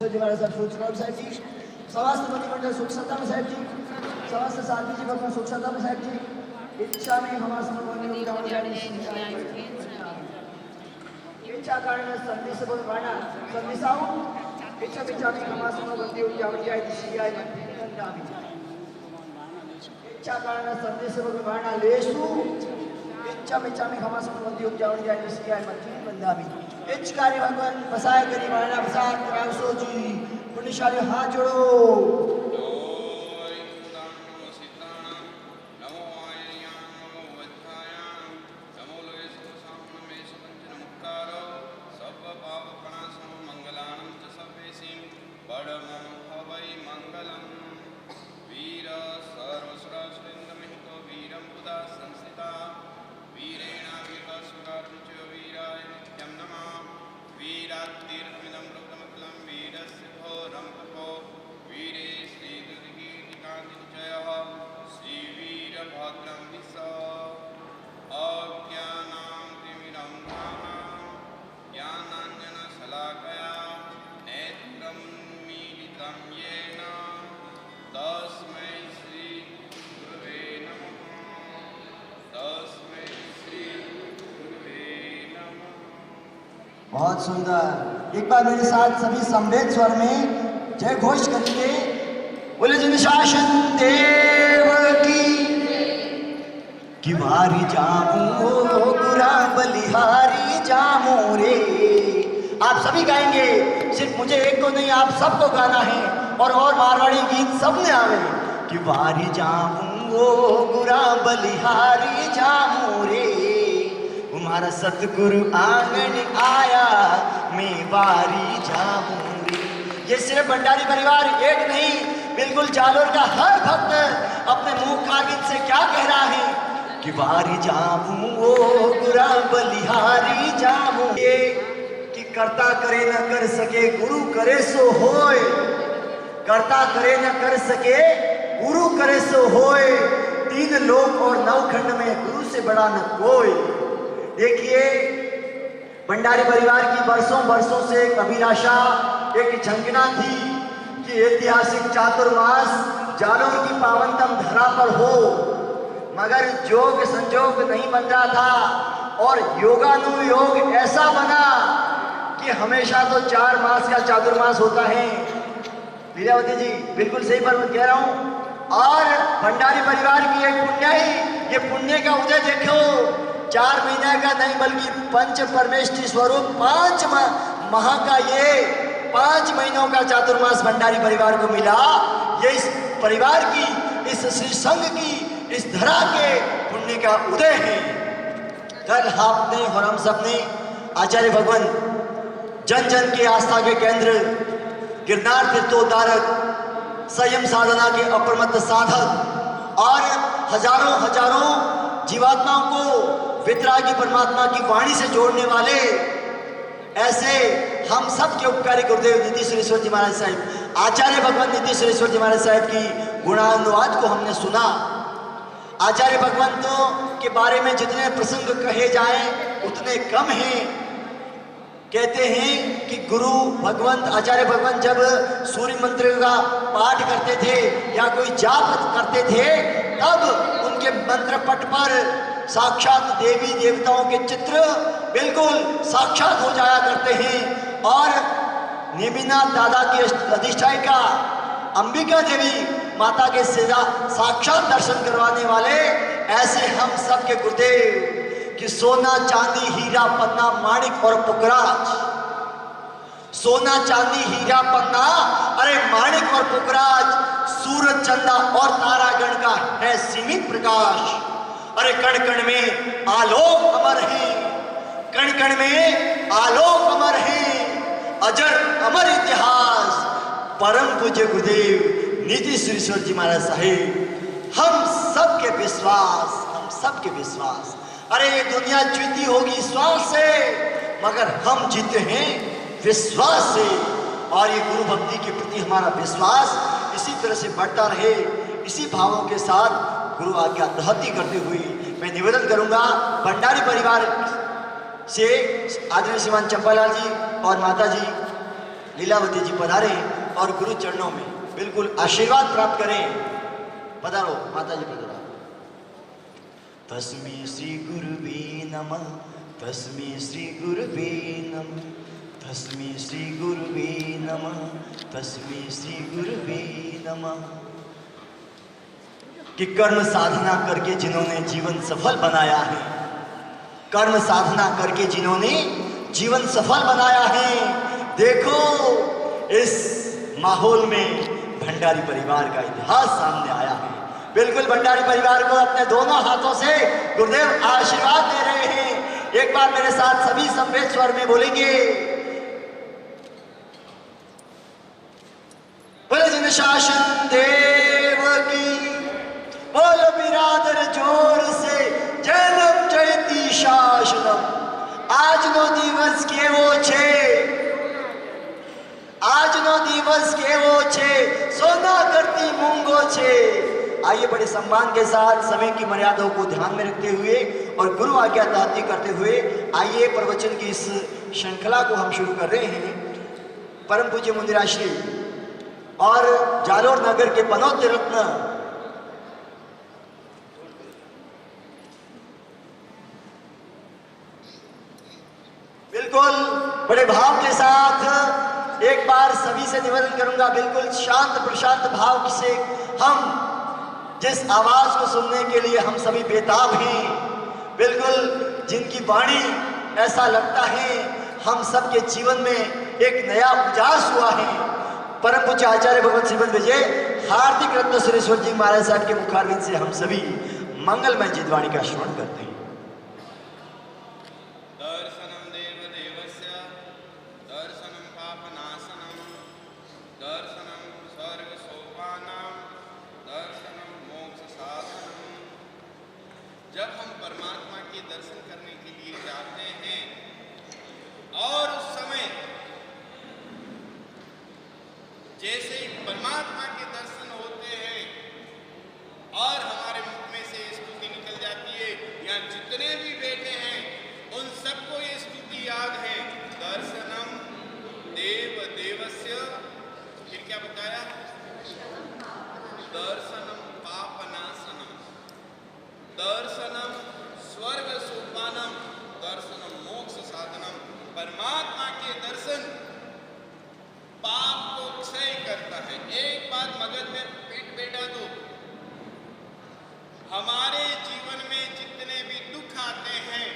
महाराज साहब सूचना साहब जी, समस्त मंत्रिमंडल सुख सत्ता साहब जी, समस्त साथी जी भगवान सुख सत्ता साहब जी, इच्छा में हमारा समर्पण इच्छा कारण संदेश बोलवाना संदेशाओं इच्छा विचार में हमारा समर्पण उद्यावरी जाए दिशियाय मंदामी इच्छा कारण संदेश बोलवाना लेसु इच्छा विचार में हमारा समर्पण उद्यावरी जाए दिशियाय मंदामी इच कार्य भगवान बसाए करी माना बसाए कराओ सोची पुण्यशाली हाथ जोड़ो बहुत सुंदर। एक बार मेरे साथ सभी संवेद स्वर में जय घोष करेंगे। बोले जिन शासन देव की वारी जामू गुरा बलिहारी जामू रे। आप सभी गाएंगे, सिर्फ मुझे एक को नहीं आप सबको गाना है और मारवाड़ी गीत सबने आवे कि वारी जामू गुरा बलिहारी जामू रे। हमारा सतगुरु आंगन आया मैं वारी जाऊंगी। ये सिर्फ भंडारी परिवार एक नहीं, बिल्कुल जालोर का हर भक्त अपने मुंह कागिद से क्या कह रहा है कि वारी जाऊं ओ गुरा बलिहारी जाऊं। ये कि करता करे न कर सके गुरु करे सो होए, करता करे न कर सके गुरु करे सो होए। तीन लोक और नवखंड में गुरु से बड़ा न कोई। देखिए भंडारी परिवार की बरसों से एक अभिलाषा, एक झंकना थी कि ऐतिहासिक चातुर्मास जालोर की पावनतम धरा पर हो, मगर जोग संजोग नहीं बन रहा था और योगानुयोग ऐसा बना कि हमेशा तो 4 मास का चातुर्मास होता है। लीलावती जी बिल्कुल सही पर कह रहा हूं। और भंडारी परिवार की एक पुण्य ही, ये पुण्य का उदय देखो, 4 महीने का नहीं बल्कि पंच परमेष्ठी स्वरूप 5 माह का ये 5 महीनों का चातुर्मास भंडारी परिवार को मिला। ये इस परिवार की, इस श्री संघ की, इस धरा के पुण्य का उदय है। कल आपने और हम सबने आचार्य भगवान जन जन के आस्था के केंद्र, गिरनार तीर्थोद्धारक, संयम साधना के अप्रमत्त साधक और हजारों जीवात्माओं को वितरागी परमात्मा की वाणी से जोड़ने वाले ऐसे हम सब के उपकारी गुरुदेव नीतीश्वरेश्वर जी महाराज साहब, आचार्य भगवान नीतीश्वरेश्वर जी महाराज साहब की गुणानुवाद को हमने सुना। आचार्य भगवंतों के बारे में जितने प्रसंग कहे जाएं उतने कम हैं। कहते हैं कि गुरु भगवंत आचार्य भगवंत जब सूर्य मंत्र का पाठ करते थे या कोई जाप करते थे, तब उनके मंत्र पट पर साक्षात देवी देवताओं के चित्र बिल्कुल साक्षात हो जाया करते हैं। और नेमिनाथ दादा की अधिष्ठायिका अंबिका देवी माता के सीधा साक्षात दर्शन करवाने वाले ऐसे हम सब के गुरुदेव कि सोना चांदी हीरा पन्ना माणिक और पुखराज, सोना चांदी हीरा पन्ना, अरे माणिक और पुखराज, सूरज चंदा और तारागण का है सीमित प्रकाश। अरे कण कण में आलोक अमर है, कण कण में आलोक अमर है, अजर अमर इतिहास परम पूज्य गुरुदेव नीतीश्वरेश्वर जी महाराज साहेब। हम सबके विश्वास, हम सबके विश्वास। अरे ये दुनिया जीती होगी श्वास से, मगर हम जीते हैं विश्वास से। और ये गुरु भक्ति के प्रति हमारा विश्वास इसी तरह से बढ़ता रहे। इसी भावों के साथ गुरु आज्ञा दहती करते हुए मैं निवेदन करूंगा भंडारी परिवार से आदरणीय श्रीमान चंपालाल जी और माता जी लीलावती जी पधारे और गुरु चरणों में बिल्कुल आशीर्वाद प्राप्त करें। पधारो माता जी पधारो। तस्मै श्री गुरुवे नमः, तस्मै श्री गुरुवे नमः, तस्मै श्री गुरुवे नमः, तस्मै श्री गुरुवे नमः। कि कर्म साधना करके जिन्होंने जीवन सफल बनाया है, कर्म साधना करके जिन्होंने जीवन सफल बनाया है, देखो इस माहौल में भंडारी परिवार का इतिहास सामने आया है। बिल्कुल भंडारी परिवार को अपने दोनों हाथों से गुरुदेव आशीर्वाद दे रहे हैं। एक बार मेरे साथ सभी संवेद स्वर में बोलेंगे, बोले जिन शासन देव की, बोल बिरादर जोर से, जन्म जयती शासनम। आज नो दिवस के वो छे, आज नो दिवस के वो छे, सोना करती मूंगो छे। आइए बड़े सम्मान के साथ समय की मर्यादाओं को ध्यान में रखते हुए और गुरु आज्ञा ताती करते हुए आइए प्रवचन की इस श्रृंखला को हम शुरू कर रहे हैं। परम पूज्य मुंदिराश्री और जालोर नगर के पनौती रत्न बिल्कुल बड़े भाव के साथ एक बार सभी से निवेदन करूंगा, बिल्कुल शांत प्रशांत भाव से हम जिस आवाज को सुनने के लिए हम सभी बेताब हैं, बिल्कुल जिनकी वाणी ऐसा लगता है हम सबके जीवन में एक नया उजास हुआ है। परम पूज्य आचार्य भगवत श्रीमद विजय हार्दिक रत्न सुरेश्वर जी महाराज साहब के मुखारविंद से हम सभी मंगलमय जितवाणी का श्रवण करते हैं। जब हम परमात्मा के दर्शन करने के लिए जाते हैं और उस समय जैसे ही परमात्मा के दर्शन होते हैं और हमारे मुख में से स्तुति निकल जाती है, यहाँ जितने भी बैठे हैं उन सबको ये स्तुति याद है। दर्शनम देव देवस्य, फिर क्या बताया? दर्शनम पापनाशनम, दर्शनम स्वर्ग सोपानम, दर्शनम मोक्ष साधनम। परमात्मा के दर्शन पाप को क्षय करता है। एक बात मगज में पीठ बैठा दो, हमारे जीवन में जितने भी दुख आते हैं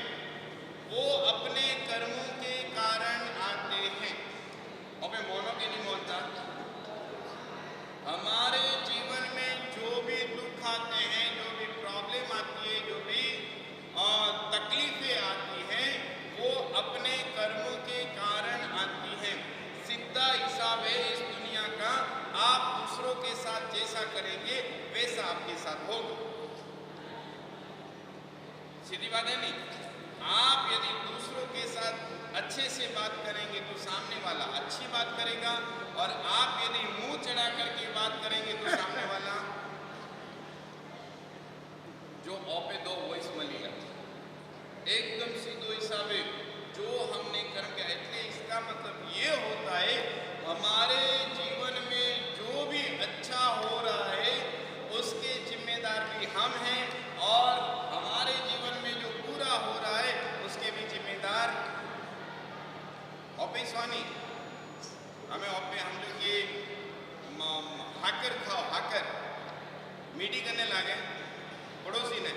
वो अपने कर्मों के कारण आते हैं। और मैं मोनो के नहीं मोनता, हमारे जीवन में जो भी दुख आते हैं, जो भी प्रॉब्लम आती है, जो भी तकलीफें आती हैं, वो अपने कर्मों के कारण आती हैं। सीधा हिसाब है इस दुनिया का, आप दूसरों के साथ जैसा करेंगे वैसा आपके साथ होगा। सीधी बात है नहीं? आप यदि दूसरों के साथ अच्छे से बात करेंगे तो सामने वाला अच्छी बात करेगा, और आप यदि मुंह चढ़ा करके बात करेंगे तो सामने वाला जो औपे दो वही समझ लिया। एकदम सीधो हिसाब है जो हमने कर्म किया। इसलिए इसका मतलब ये होता है हमारे जीवन में जो भी अच्छा हो रहा है उसके जिम्मेदार भी हम हैं, और हमारे जीवन में जो बुरा हो रहा है उसके भी जिम्मेदार ऑपे स्वानी। हमें ऑपे हम लोग ये हाकर खाओ, हाकर मीठी करने लगे पड़ोसी ने,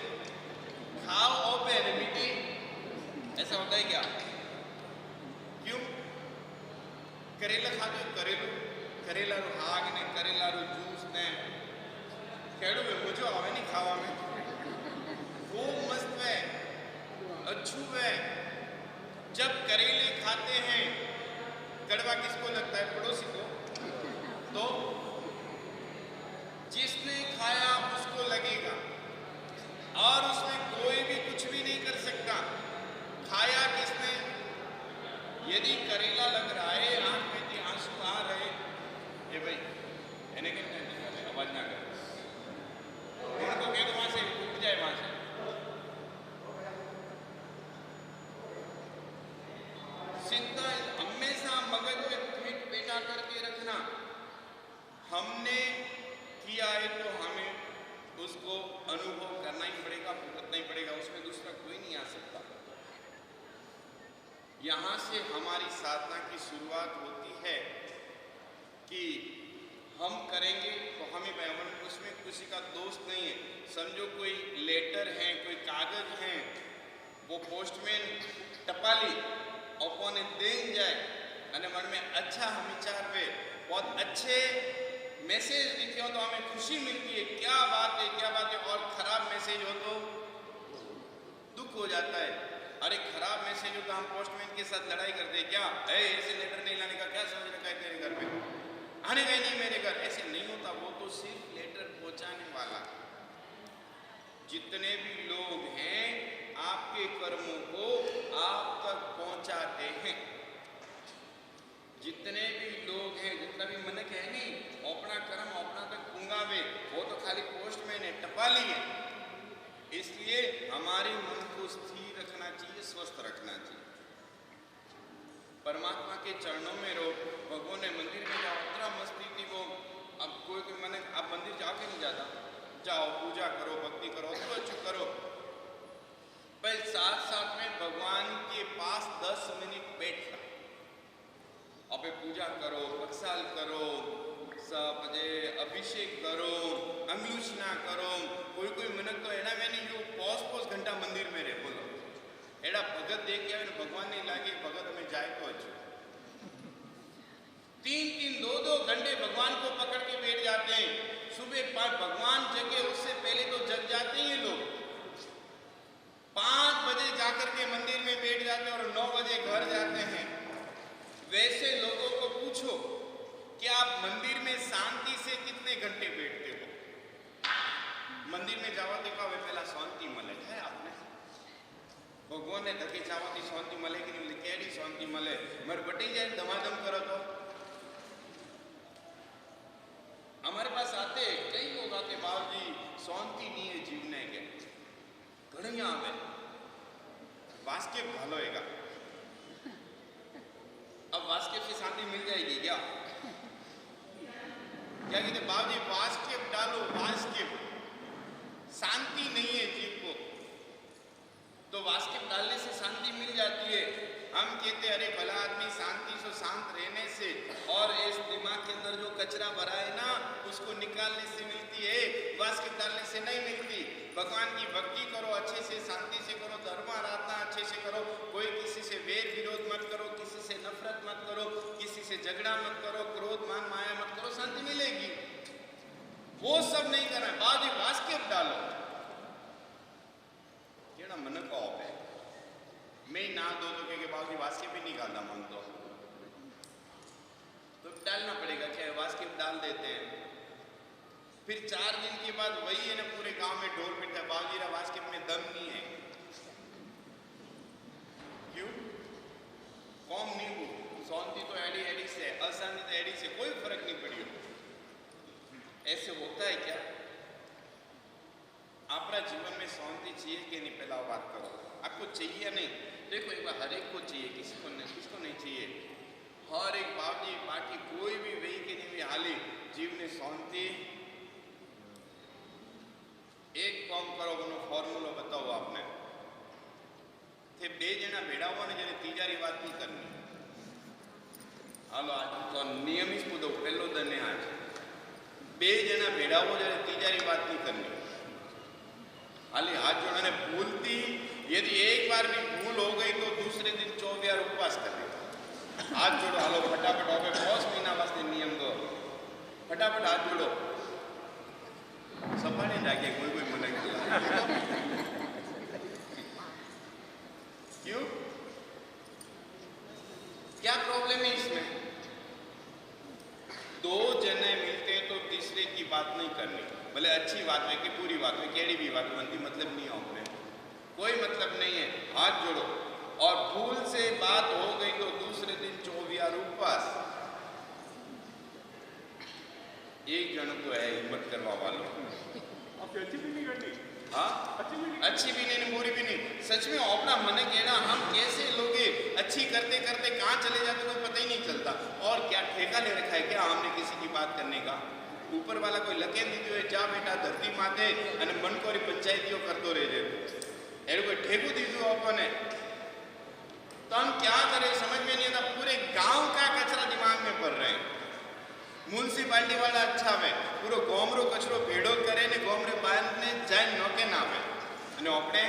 खाओ ऑपे ने मीठी, ऐसा होता है क्या? क्यों? करेला खाते हो? करेलू करेला रू हाग ने, करेला रू जूस ने खेड़ू में मुझे आवे नहीं खावा में, वो मस्त है, अच्छू है। जब करेले खाते हैं कड़वा किसको लगता है? पड़ोसी को। तो जिसने खाया उसको लगेगा, और उसमें कोई भी कुछ भी नहीं कर सकता। खाया किसने? यदि करेला लग रहा है, आंख में भी आंसू आ रहे, ये भाई इन्हें क्या आवाज ना कर, उनको कह दो वहां से उठ जाए, वहां से। सीधा हमेशा मगज में पीठ बैठा हमने किया है तो हमें उसको अनुभव करना ही पड़ेगा, भुगतना ही पड़ेगा, उसमें दूसरा कोई नहीं आ सकता। यहाँ से हमारी साधना की शुरुआत होती है कि हम करेंगे तो हमें भगवान, उसमें किसी का दोष नहीं है। समझो कोई लेटर है, कोई कागज है, वो पोस्टमैन टपाली अपने दें जाए અને मन में अच्छा हम विचार पे बहुत अच्छे मैसेज लिखे हो तो हमें खुशी मिलती है, क्या बात है क्या बात है। और खराब मैसेज हो तो दुख हो जाता है। अरे खराब मैसेज हो तो हम पोस्टमैन के साथ लड़ाई करते हैं, क्या ऐसे लेटर नहीं लाने का क्या समझ रखा है तेरे घर पे, आने का ही नहीं मेरे घर। ऐसे नहीं होता, वो तो सिर्फ लेटर पहुंचाने वाला। जितने भी लोग हैं आपके कर्मों को आप तक पहुंचाते हैं। जितने भी लोग हैं, जितना भी मनक है नहीं, अपना कर्म अपना तक पुंगावे, वो तो खाली पोस्टमैन है, टपाली है। इसलिए हमारे मन को स्थिर रखना चाहिए, स्वस्थ रखना चाहिए। परमात्मा के चरणों में रहो। भगवान ने मंदिर में जाओ, इतना मस्ती थी वो। अब कोई मन, आप मंदिर जाओ कि नहीं जाता, जाओ पूजा करो, भक्ति करो, तो अच्छी करो, पर साथ साथ में भगवान के पास 10 मिनट बैठ लो। अब पूजा करो, प्रसाद करो, सब अभिषेक करो, अंगलूचना करो। कोई कोई मिनट तो एना मैंने जो पोस घंटा मंदिर में रहे, बोलो एड़ा भगत देख के भगवान नहीं लागे, भगत में जाए तो अच्छो। 3-3, 2-2 घंटे भगवान को पकड़ के बैठ जाते हैं। सुबह 5 भगवान जगे, उससे पहले तो जग जाते हैं लोग। 5 बजे जाकर के मंदिर में बैठ जाते हैं और 9 बजे घर जाते हैं। वैसे लोगों को पूछो कि आप मंदिर में शांति से कितने घंटे बैठते हो। मंदिर में जावा देखा वे पहला शांति मले है आपने, भगवान ने धके जावाती शांति मले कि नहीं, केड़ी शांति मले, मर बटी जाए दमादम करो तो। हमारे पास आते कई लोग आते, बाबू जी शांति नहीं है जीवने के, घड़ी आवे वास्के भालो हैगा। अब वास्केप से शांति मिल जाएगी क्या? क्या कहते बाबूजी वास्केप डालो, वास्केप शांति नहीं है जीव को, तो वास्केप डालने से शांति मिल जाती है। हम कहते अरे भला आदमी शांति से शांत रहने से और इस दिमाग के अंदर जो कचरा भरा है ना उसको निकालने से मिलती है, वास्केप डालने से नहीं मिलती। भगवान की भक्ति करो, अच्छे से शांति से करो, धर्म आराधना अच्छे से करो, कोई किसी से वेर विरोध मत करो, किसी से नफरत मत करो, किसी से झगड़ा मत करो, क्रोध मान माया मत करो, शांति मिलेगी। वो सब नहीं करना है, बाद में वास्केप डालो। केड़ा मन का ऑप है, मैं ना दो तो क्योंकि बाबूजी वास्केप ही निकालना मन तो डालना पड़ेगा। क्या वास्केप डाल देते हैं, फिर 4 दिन के बाद वही है ना पूरे गांव में ढोल पिटता है, बाबूजी रा वास्केप में दम नहीं है। क्यों? कौम नहीं हो, शांति तो एडी एडी से, अशांति तो एडी से, कोई फर्क नहीं पड़ी। ऐसे होता है क्या? अपना जीवन में शांति चाहिए कि नहीं, पहला बात करो। आपको चाहिए या नहीं? देखो एक बार हर एक को चाहिए, किसको नहीं चाहिए। हर एक बाबूजी बाकी कोई भी वही के नहीं भी हाली जीव ने शांति। एक काम करो, बोलो फॉर्मूला बताओ आपने, थे 2 जना भेड़ा हुआ ने जने तीजारी बात नहीं करनी। हालो आज तो नियम ही पूछो, पहलो दिन है आज 2 जना भेड़ा हुआ जने तीजारी बात नहीं करनी। हाली हाथ जोड़ने भूलती, यदि एक बार भी भूल हो गई तो दूसरे दिन 24 उपवास करने। हाथ जोड़ो, हालो फटाफट हो गए 5 महीना वास्ते नियम दो, फटाफट हाथ जोड़ो। सफाने जाके कोई कोई मन क्यों? क्या प्रॉब्लम है इसमें? 2 जने मिलते हैं तो तीसरे की बात नहीं करनी, भले अच्छी बात है कि पूरी बात है, केड़ी भी बात बनती मतलब नहीं हो, कोई मतलब नहीं है। हाथ जोड़ो, और भूल से बात हो गई तो दूसरे दिन 24 उपवास। एक जन तो है हिम्मत करवा वालों, अच्छी भी नहीं करनी, हाँ अच्छी भी नहीं बुरी भी नहीं। सच में अपना मन कहना, हम कैसे लोग अच्छी करते करते कहाँ चले जाते कोई पता ही नहीं चलता। और क्या ठेका ले रखा है क्या हमने किसी की बात करने का? ઉપર વાળા કોઈ લખેન દીધું હોય જા બેટા ધરતી માથે અને મનકોરી પંચાયતીઓ કરતો રહેજે એનું કોઈ ઠેકું દીધું આપણને तो हम क्या करें समझ में नहीं आता पूरे गांव का कचरा दिमाग में पड़ रहे हैं म्युनिसिपालिटी वाला अच्छा है पूरो गोमरो कचरो भेड़ो करे ने गोमरे बांधने जाए नौके ना आवे અને આપણે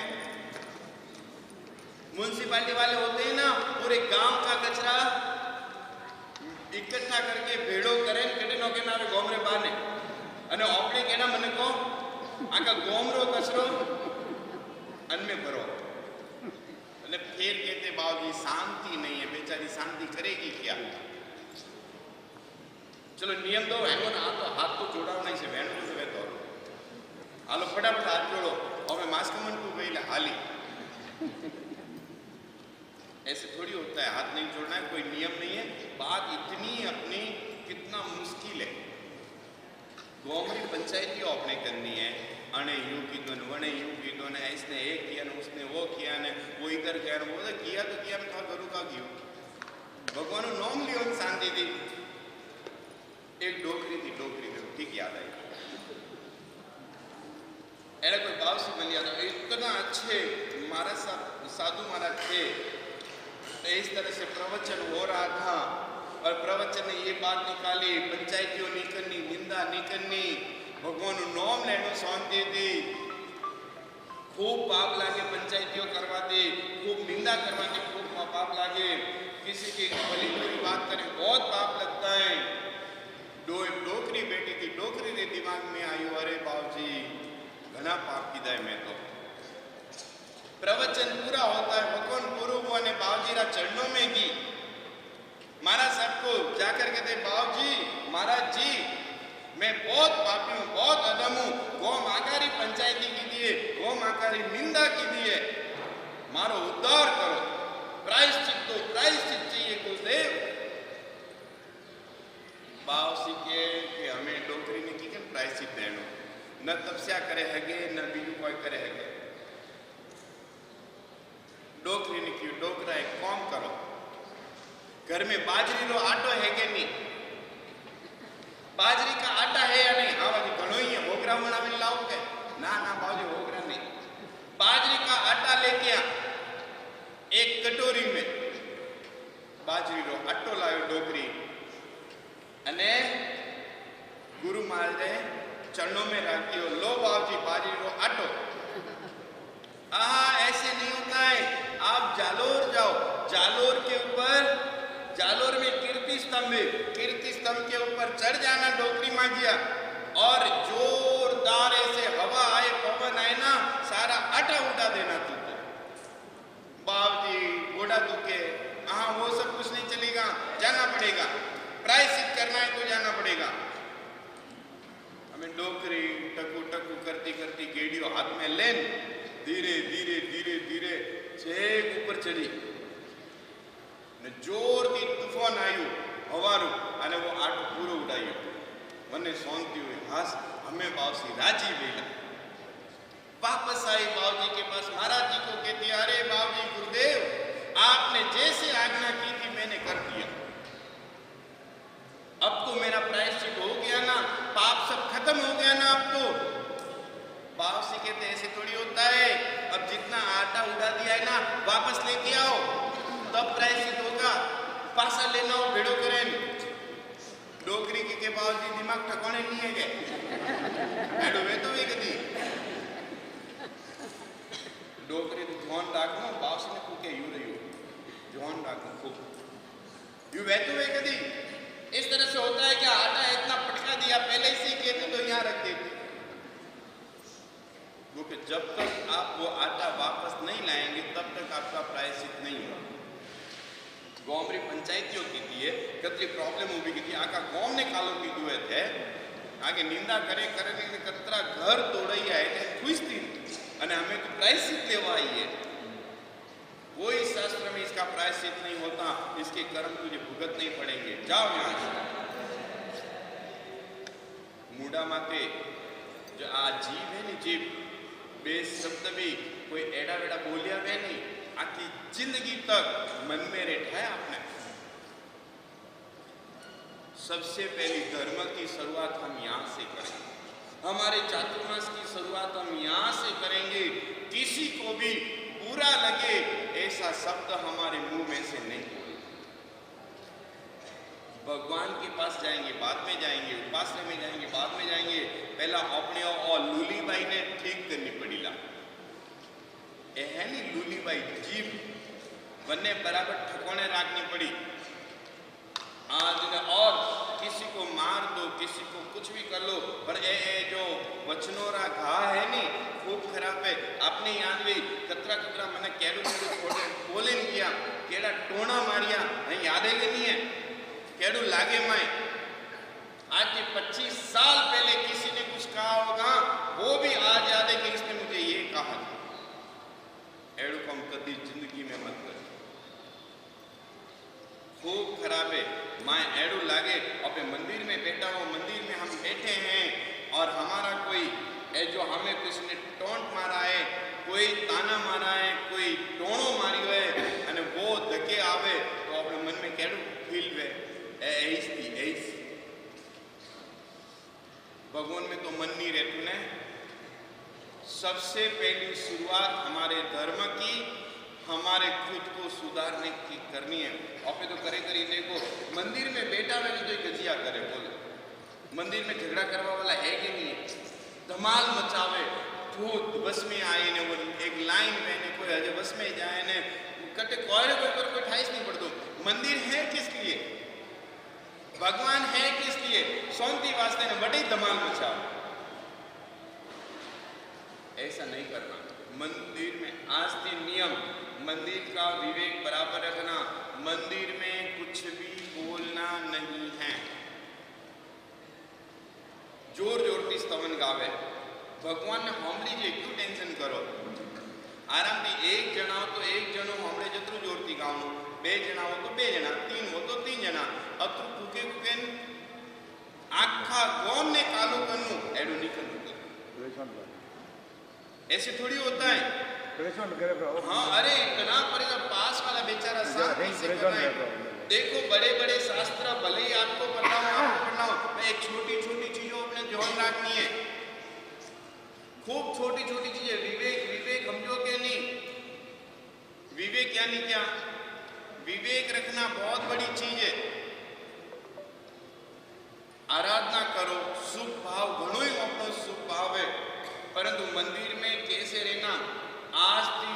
म्युनिसिपालिटी वाले होते हैं ना पूरे गांव का कचरा इकट्ठा करके भेड़ो करे कटे नौके ना आवे गोमरे बांधे અને આપણે કેના મને કો આકા गोमरो कचरो अनमे भरो અને फिर कहते बाबूजी शांति नहीं है बेचारी शांति करेगी क्या चलो नियम दो हैंगो ना तो हाथ तो जोड़ाव नहीं से वैन को तो हालो फटाफट हाथ जोड़ो और मैं मास्कमन को गई हाली ऐसे थोड़ी होता है हाथ नहीं जोड़ना है कोई नियम नहीं है बात इतनी अपनी कितना मुश्किल है गोमरी पंचायती आपने करनी है अने यूं कीधो ने वने यूं कीधो ने इसने एक किया ने उसने वो किया ने वो इधर गया ने वो किया तो किया मैं था करूँ का क्यों भगवान नाम लियो शांति थी एक डोकरी थी ठीक याद आई ऐसा कोई बाप से मिल था इतना अच्छे महाराज साधु महाराज थे तो इस तरह से प्रवचन हो रहा था और प्रवचन ने ये बात निकाली पंचायतियों नहीं करनी निंदा नहीं करनी भगवान नाम लेनो शांति थी खूब पाप लागे पंचायतियों करवाते खूब निंदा करवाते खूब पाप लागे किसी की भली बुरी बात करें बहुत पाप लगता है डोकरी बेटी थी डोकरी ने दिमाग में आई अरे बाबूजी घना पाप कीधा है मैं तो प्रवचन पूरा होता है भगवान गुरु हुआ ने बाबूजी रा चरणों में की महाराज साहब को जाकर कहते बाबूजी महाराज जी मैं बहुत पापी हूँ बहुत अधम हूँ गौ माकारी पंचायती की दिए गौ माकारी निंदा की दिए मारो उद्धार करो प्रायश्चित दो प्रायश्चित चाहिए गुरुदेव बावसी के कि हमें डोकरी ने की प्रायश्चित देनो न तपस्या करे हगे न बीजू कोई करे हगे डोकरी ने की डोकरा एक कौम करो घर में बाजरी रो आटो है के नहीं बाजरी का आटा है या नहीं हाँ बाजी घणो ही है होगरा बना में लाओ के ना बाजी होगरा नहीं बाजरी का आटा लेके आ एक कटोरी में बाजरी रो आटो लायो डोकरी अने गुरु महाराज चरणों में रख दियो लो बाबूजी बाजरी रो आटो ऐसे नहीं होता है आप जालोर जाओ जालोर के ऊपर जालोर में कीर्ति स्तंभ के ऊपर चढ़ जाना डोकरी माजिया और जोरदार ऐसे हवा आए पवन आए ना सारा आटा उड़ा देना तुमको बाबूजी घोड़ा दुखे हाँ वो सब कुछ नहीं चलेगा जाना पड़ेगा प्रायश्चित करना है तो जाना पड़ेगा हमें डोकरी टकू टकू करती करती गेड़ियों हाथ में लेन धीरे धीरे धीरे धीरे छेक ऊपर चढ़ी ने जोर की तूफान आयु हवारू अने वो आटो पूरो उड़ायो मने शांति हुई हास हमें बावसी राजी वेला वापस आई बाबूजी के पास महाराज जी को कहती अरे बाबूजी गुरुदेव आपने जैसे आज्ञा की थी मैंने कर दिया अब तो मेरा प्रायश्चित हो गया ना पाप सब खत्म हो गया ना अब तो बाबूजी कहते ऐसे थोड़ी होता है अब जितना आटा उड़ा दिया है ना वापस लेके आओ तब प्रायश्चित होगा पासा लेना हो भेड़ो करें डोकरी के बाबूजी दिमाग ठकाने नहीं है गए भेड़ो वे तो वे कदी डोकरी तो ध्यान रखना बाबूजी ने कुके यू रही हो ध्यान रखना खूब यू वे तो वे कदी इस तरह से होता है कि आटा इतना पटका दिया पहले ही कहते तो यहाँ रख देते क्योंकि जब तक आप वो आटा वापस नहीं लाएंगे तब तक आपका प्रायश्चित नहीं होगा गोमरी पंचायतियों की दिए कतरी प्रॉब्लम उभी की थी आका गांव ने कालो की दुए थे आगे निंदा करे करे ने कतरा घर तोड़ई है ते खुश थी अने हमें तो प्रायश्चित लेवा आई है कोई शास्त्र में इसका प्रायश्चित नहीं होता इसके कर्म तुझे भुगतने पड़ेंगे जाओ यहाँ से मूडा माते जो आ जीव है नी जीव बे शब्द भी कोई एड़ा वेड़ा बोलिया वे नहीं आखी जिंदगी तक मन में रेठा है आपने सबसे पहली धर्म की शुरुआत हम यहाँ से करेंगे। हमारे चातुर्मास की शुरुआत हम यहाँ से करेंगे। किसी को भी बुरा लगे ऐसा शब्द हमारे मुंह में से नहीं बोले। भगवान के पास जाएंगे, बाद में जाएंगे, उपासना में जाएंगे, बाद में जाएंगे। पहला अपने और लूलीबाई ने ठीक करनी पड़ी ला। है नहीं लूलीबाई जीव बनने बराबर ठिकाने रखनी पड़ी। आज ने और किसी को मार दो, किसी को कुछ भी कर लो, पर ए जो वचनों रा घा है नी खूब खराब है। आपने याद भी कतरा कतरा मैंने केड़ू छोड़े बोले नहीं किया, केड़ा टोना मारिया नहीं याद है कि नहीं है, केड़ू लागे माए। आज के 25 साल पहले किसी ने कुछ कहा होगा, वो भी आज याद है कि इसने मुझे ये कहा था। एड़ू को हम कभी जिंदगी में मत कर, खूब खराब है। माए एड़ू लागे अपने मंदिर में बैठा हो, मंदिर में हम बैठे हैं और हमारा कोई जो हमें किसी ने टोंट मारा है, कोई ताना मारा है, कोई टोणो मारी है અને वो धके आवे तो अपने मन में केड़ू फील वे ऐस थी ऐस। भगवान में तो मन नहीं रहती ने। सबसे पहली शुरुआत हमारे धर्म की हमारे खुद को सुधारने की करनी है। आप तो करे करी देखो, मंदिर में बैठा हुआ नहीं तो गजिया करे, बोले मंदिर में झगड़ा करवा वाला है कि नहीं है, धमाल मचावे, भूत बस में आए ने वो एक लाइन में ने कोई हजे बस में जाए ने कटे कोई ठाइस नहीं पड़तो। मंदिर है किस लिए, भगवान है किस लिए, शांति वास्ते ने बड़ी धमाल मचाओ। ऐसा नहीं करना। मंदिर में आस्ती नियम, मंदिर का विवेक बराबर रखना। मंदिर में कुछ भी बोलना नहीं है। जोर जोर की स्तवन गावे, भगवान ने हमली जे क्यों टेंशन करो। आराम थी एक जना हो तो एक जनो हमले जतरू जोर थी गावनो, बे जना हो तो बे जना, तीन हो तो तीन जना, अतरू कुके कुके आखा गोम ने कालो करनु एडू नहीं करनु। ऐसे थोड़ी होता है। हाँ अरे इतना पड़ेगा, पास वाला बेचारा शांति से कर रहा है। देखो बड़े बड़े शास्त्र भले ही आपको पढ़ना हो, आपको पढ़ना हो, एक छोटी छोटी चीजों अपने ध्यान रखनी है। खूब छोटी छोटी चीजें, विवेक विवेक समझो के नहीं। विवेक यानी क्या, विवेक रखना बहुत बड़ी चीज है। आराधना करो, शुभ भाव घणो ही अपनो शुभ भाव है, परंतु मंदिर में कैसे रहना आज थी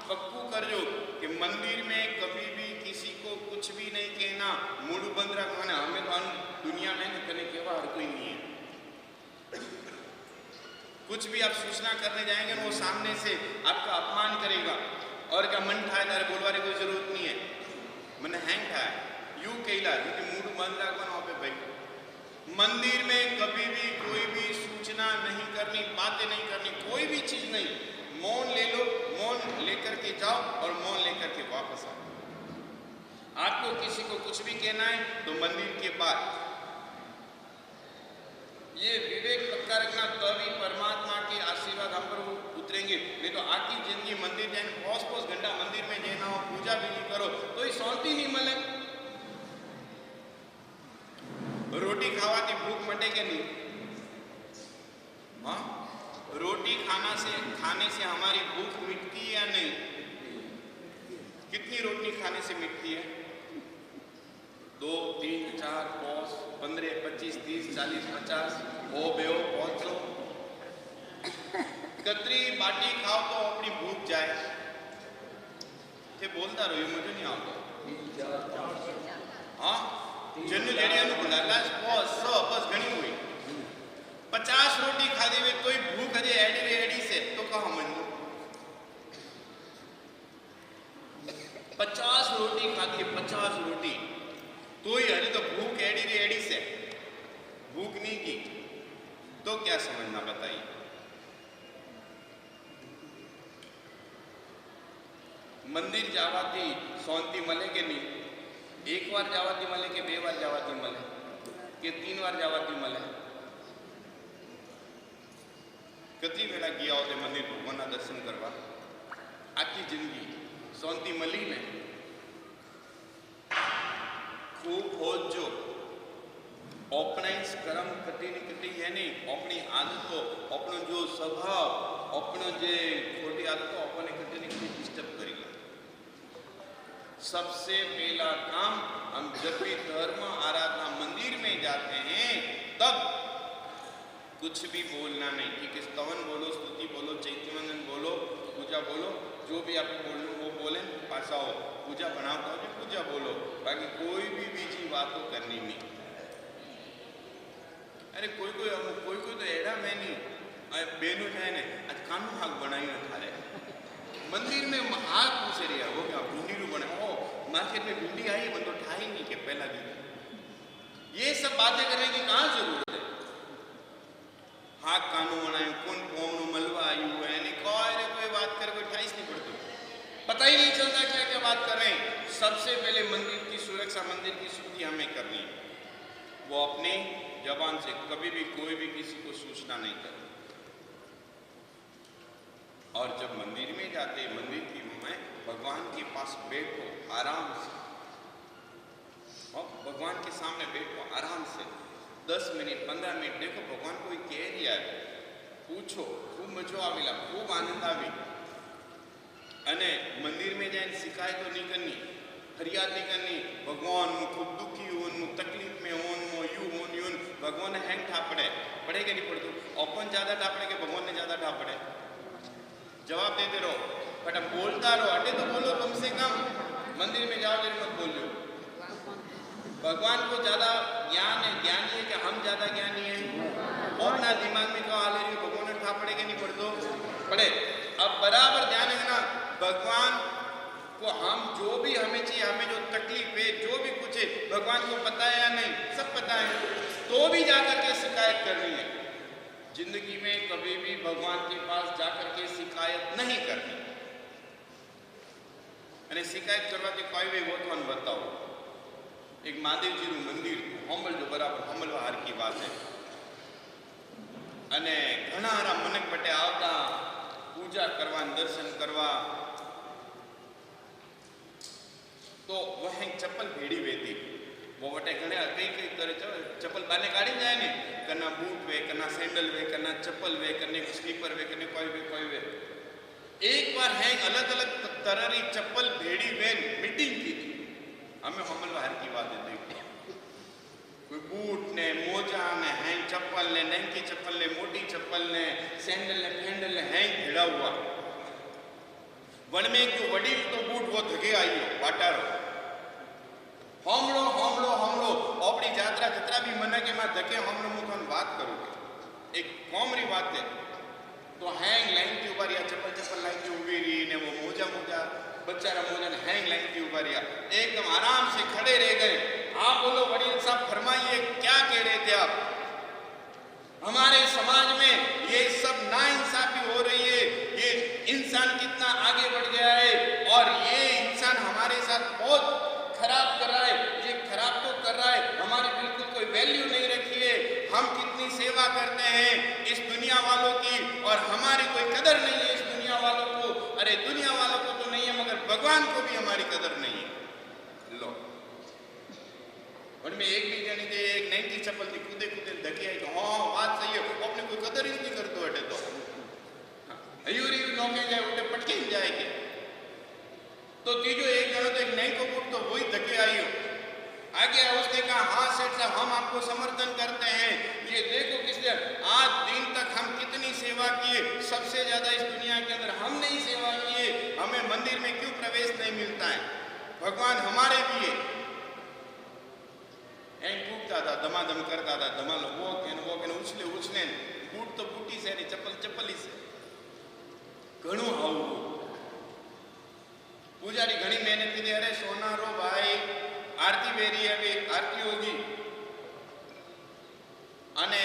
पक्कू करजो कि मंदिर में कभी भी किसी को कुछ भी नहीं कहना, मूड बंद रखना। हमें तो दुनिया में कहने के बाद कोई नहीं है। कुछ भी आप सूचना करने जाएंगे वो सामने से आपका अपमान करेगा और क्या मन ठाए तारे बोलवाने कोई जरूरत नहीं है, मन हैंग ठाए यू कहला क्योंकि मूड बंद रखना वहां पे भाई। मंदिर में कभी भी कोई भी सूचना नहीं करनी, बातें नहीं करनी, कोई भी चीज नहीं। मौन ले लो, मौन लेकर के जाओ और मौन लेकर के वापस आओ। आपको किसी को कुछ भी कहना है तो मंदिर के बाद ये विवेक पक्का रखना, तभी परमात्मा के आशीर्वाद हम पर उतरेंगे। नहीं तो आखी जिंदगी मंदिर जाए, पोस घंटा मंदिर में जाना हो, पूजा भी नहीं करो तो ये शांति नहीं मिले। रोटी खावा की भूख मटे के नहीं। हाँ, रोटी खाने से हमारी भूख मिटती है या नहीं? कितनी रोटी खाने से मिटती है? 2, 3, 4, 5, 15, 25, 30, 40, 50 हो बेओ 500 कतरी बाटी खाओ तो अपनी भूख जाए। थे बोलता रहो, मुझे नहीं आता। हाँ जन्नू जेड़िया बस घनी हुई 50 रोटी खा देवे तो भूख हजे एडी से तो कहा मन 50 रोटी खाती है, 50 रोटी तो ही हजे तो भूख एडी से भूख नहीं की तो क्या समझना बताइए। मंदिर जावाती शांति मले के नहीं? एक बार जावाती मले के 2 बार जावाती मले के 3 बार जावाती मले? कती वेला गया होते मंदिर भगवान दर्शन करवा? आखी जिंदगी शांति मली ने? खूब होजो अपने कर्म कटी नहीं कटी है नहीं, अपनी आदतों, अपनो जो स्वभाव, अपनो जे छोटी आदतों अपने कटी नहीं कटी डिस्टर्ब करेगा। सबसे पहला काम, हम जब भी धर्म आराधना मंदिर में जाते हैं तब कुछ भी बोलना नहीं। ठीक है, स्तवन बोलो, स्तुति बोलो, चैत्यवंदन बोलो, पूजा बोलो, जो भी आपको बोलना वो बोले, पासा हो पूजा बनाता हो जो पूजा बोलो, बाकी कोई भी बीजी बातों करनी नहीं। अरे कोई कोई तो एड़ा मैं नहीं बेनू जाए ने आज कानू हाक बनाई थारे मंदिर में हाक पूछे रहा वो क्या भिंडी रू बने, ओ मार्केट में भिंडी आई बंदो ठाई नहीं के पहला दिन। ये सब बातें करने की कहाँ जरूरत है? हाक कानू बनाए कौन कौन मलवा आयु है नहीं कोई बात करे, कोई ठाइस नहीं पड़ती, पता ही नहीं चलता क्या क्या बात कर रहे हैं। सबसे पहले मंदिर की सुरक्षा, मंदिर की शुद्धि हमें करनी है। वो अपनी जबान से कभी भी कोई भी किसी को सूचना नहीं करती। और जब मंदिर में जाते, मंदिर की में भगवान के पास बैठो आराम से, और भगवान के सामने बैठो आराम से 10 मिनट 15 मिनट देखो भगवान कोई कह दिया है, पूछो, खूब मजो आवेला, खूब आनंद आवी। अने मंदिर में जाए शिकायत तो नहीं करनी, फरियाद नहीं करनी, भगवान खूब दुखी हो, तकलीफ में हो, यू हो यून, भगवान ने हैंग ठापड़े पड़े के नहीं पड़तो, अपन ज्यादा ठापड़े के भगवान ने ज्यादा ठापड़े। जवाब देते रहो, बट अब बोलता रहो, अटे तो बोलो कम से कम। मंदिर में जाओ तो मत बोलो। भगवान को ज्यादा ज्ञान है, ज्ञानी है कि हम ज्यादा ज्ञानी है? और ना दिमाग में कहा हाले भगवान ने ठापड़े के नहीं पड़तो पड़े। अब बराबर ध्यान है ना, भगवान को हम जो भी हमें चाहिए, हमें जो तकलीफ है, जो भी कुछ है, भगवान को पता है या नहीं? सब पता है, तो भी जाकर के शिकायत करनी है। जिंदगी में कभी भी भगवान के पास जाकर के शिकायत नहीं करनी। अरे शिकायत करवा के कोई भी वो तो बताओ। एक महादेव जी નું મંદિર હોમલ જો બરાબર હોમલ હાર की बात है। અને ઘણા હારા મનક બટે આવતા પૂજા કરવા, દર્શન કરવા, तो वह चप्पल भेड़ी वेती वो वटे घने कई तरह चप्पल बाने काढ़ी जाए ने, कना बूट वे, कना सैंडल वे, कना चप्पल वे, कने स्लीपर वे, कने कोई वे। एक बार है अलग अलग तरह की चप्पल भेड़ी वे मीटिंग की थी। हमें हमल बाहर की बात है, देखो कोई बूट ने, मोजा ने, हैंग चप्पल ने, नंगी चप्पल ने, मोटी चप्पल ने, सैंडल ने, फैंडल ने हैंग भिड़ा हुआ। वन में क्यों वडील तो बूट वो धगे आई हो वाटारो होमलो होमलो होमलो अपनी यात्रा जितना भी मन के मां धके होमलो मु थोन बात करूंगी। एक कॉमरी बात है तो हैंग लाइन की ऊपर या चप्पल लाइन की उभी रही ने, वो मोजा बच्चारा मोजा ने हैंग लाइन की ऊपर या एकदम आराम से खड़े रह गए। आप बोलो वडील साहब फरमाइए क्या कह रहे थे आप? हमारे समाज में ये सब नाइंसाफी हो रही है, ये इंसान कितना आगे बढ़ गया है और ये इंसान हमारे साथ बहुत खराब कर रहा है। ये खराब तो कर रहा है, हमारी बिल्कुल कोई वैल्यू नहीं रखी है। हम कितनी सेवा करते हैं इस दुनिया वालों की और हमारी कोई कदर नहीं है इस दुनिया वालों को। अरे दुनिया वालों को तो नहीं है मगर भगवान को भी हमारी कदर नहीं है। लो उनमें एक भी जनी थे, एक नई चप्पल थी, कूदे धके आई, हाँ बात सही है, अपने कोई कदर ही नहीं करते अटे तो अयूरी नौके जाए उठे पटके ही जाएंगे। तो तीजो एक जनो तो एक नई को बूट तो वही धके आई हो आगे उसने कहा हाँ सेठ साहब हम आपको समर्थन करते हैं। ये देखो किसने आज दिन तक हम कितनी सेवा किए, सबसे ज्यादा इस दुनिया के अंदर हमने ही सेवा की है। हमें मंदिर में क्यों प्रवेश नहीं मिलता है? भगवान हमारे भी है। कूदता था, दमादम करता था, धमाल वो के उछले बूट तो बूटी से नहीं, चप्पल ही से घणु आવું। पूजारी घनी मेहनत की, अरे सोना रो भाई आरती बेरी अभी आरती होगी अने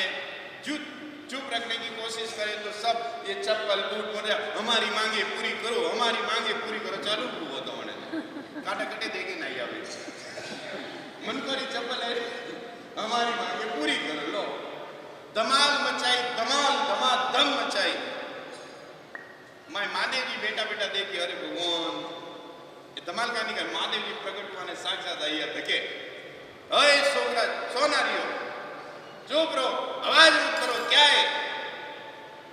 चुप रखने की कोशिश करे तो सब ये चप्पल बूट मोजा हमारी मांगे पूरी करो, हमारी मांगे पूरी करो चालू हुआ तो मैंने काटा कटे देगी नहीं अभी मन करी चप्पल है हमारी मांगे पूरी करो। लो धमाल मचाई, धम मचाई। मैं महादेव जी बेटा देखी, अरे भगवान ये धमाल का निकल महादेव जी प्रकट हुआ ने साक्षात आई धके, अरे सोकरा सोना रियो चुप रहो, आवाज मत करो। क्या है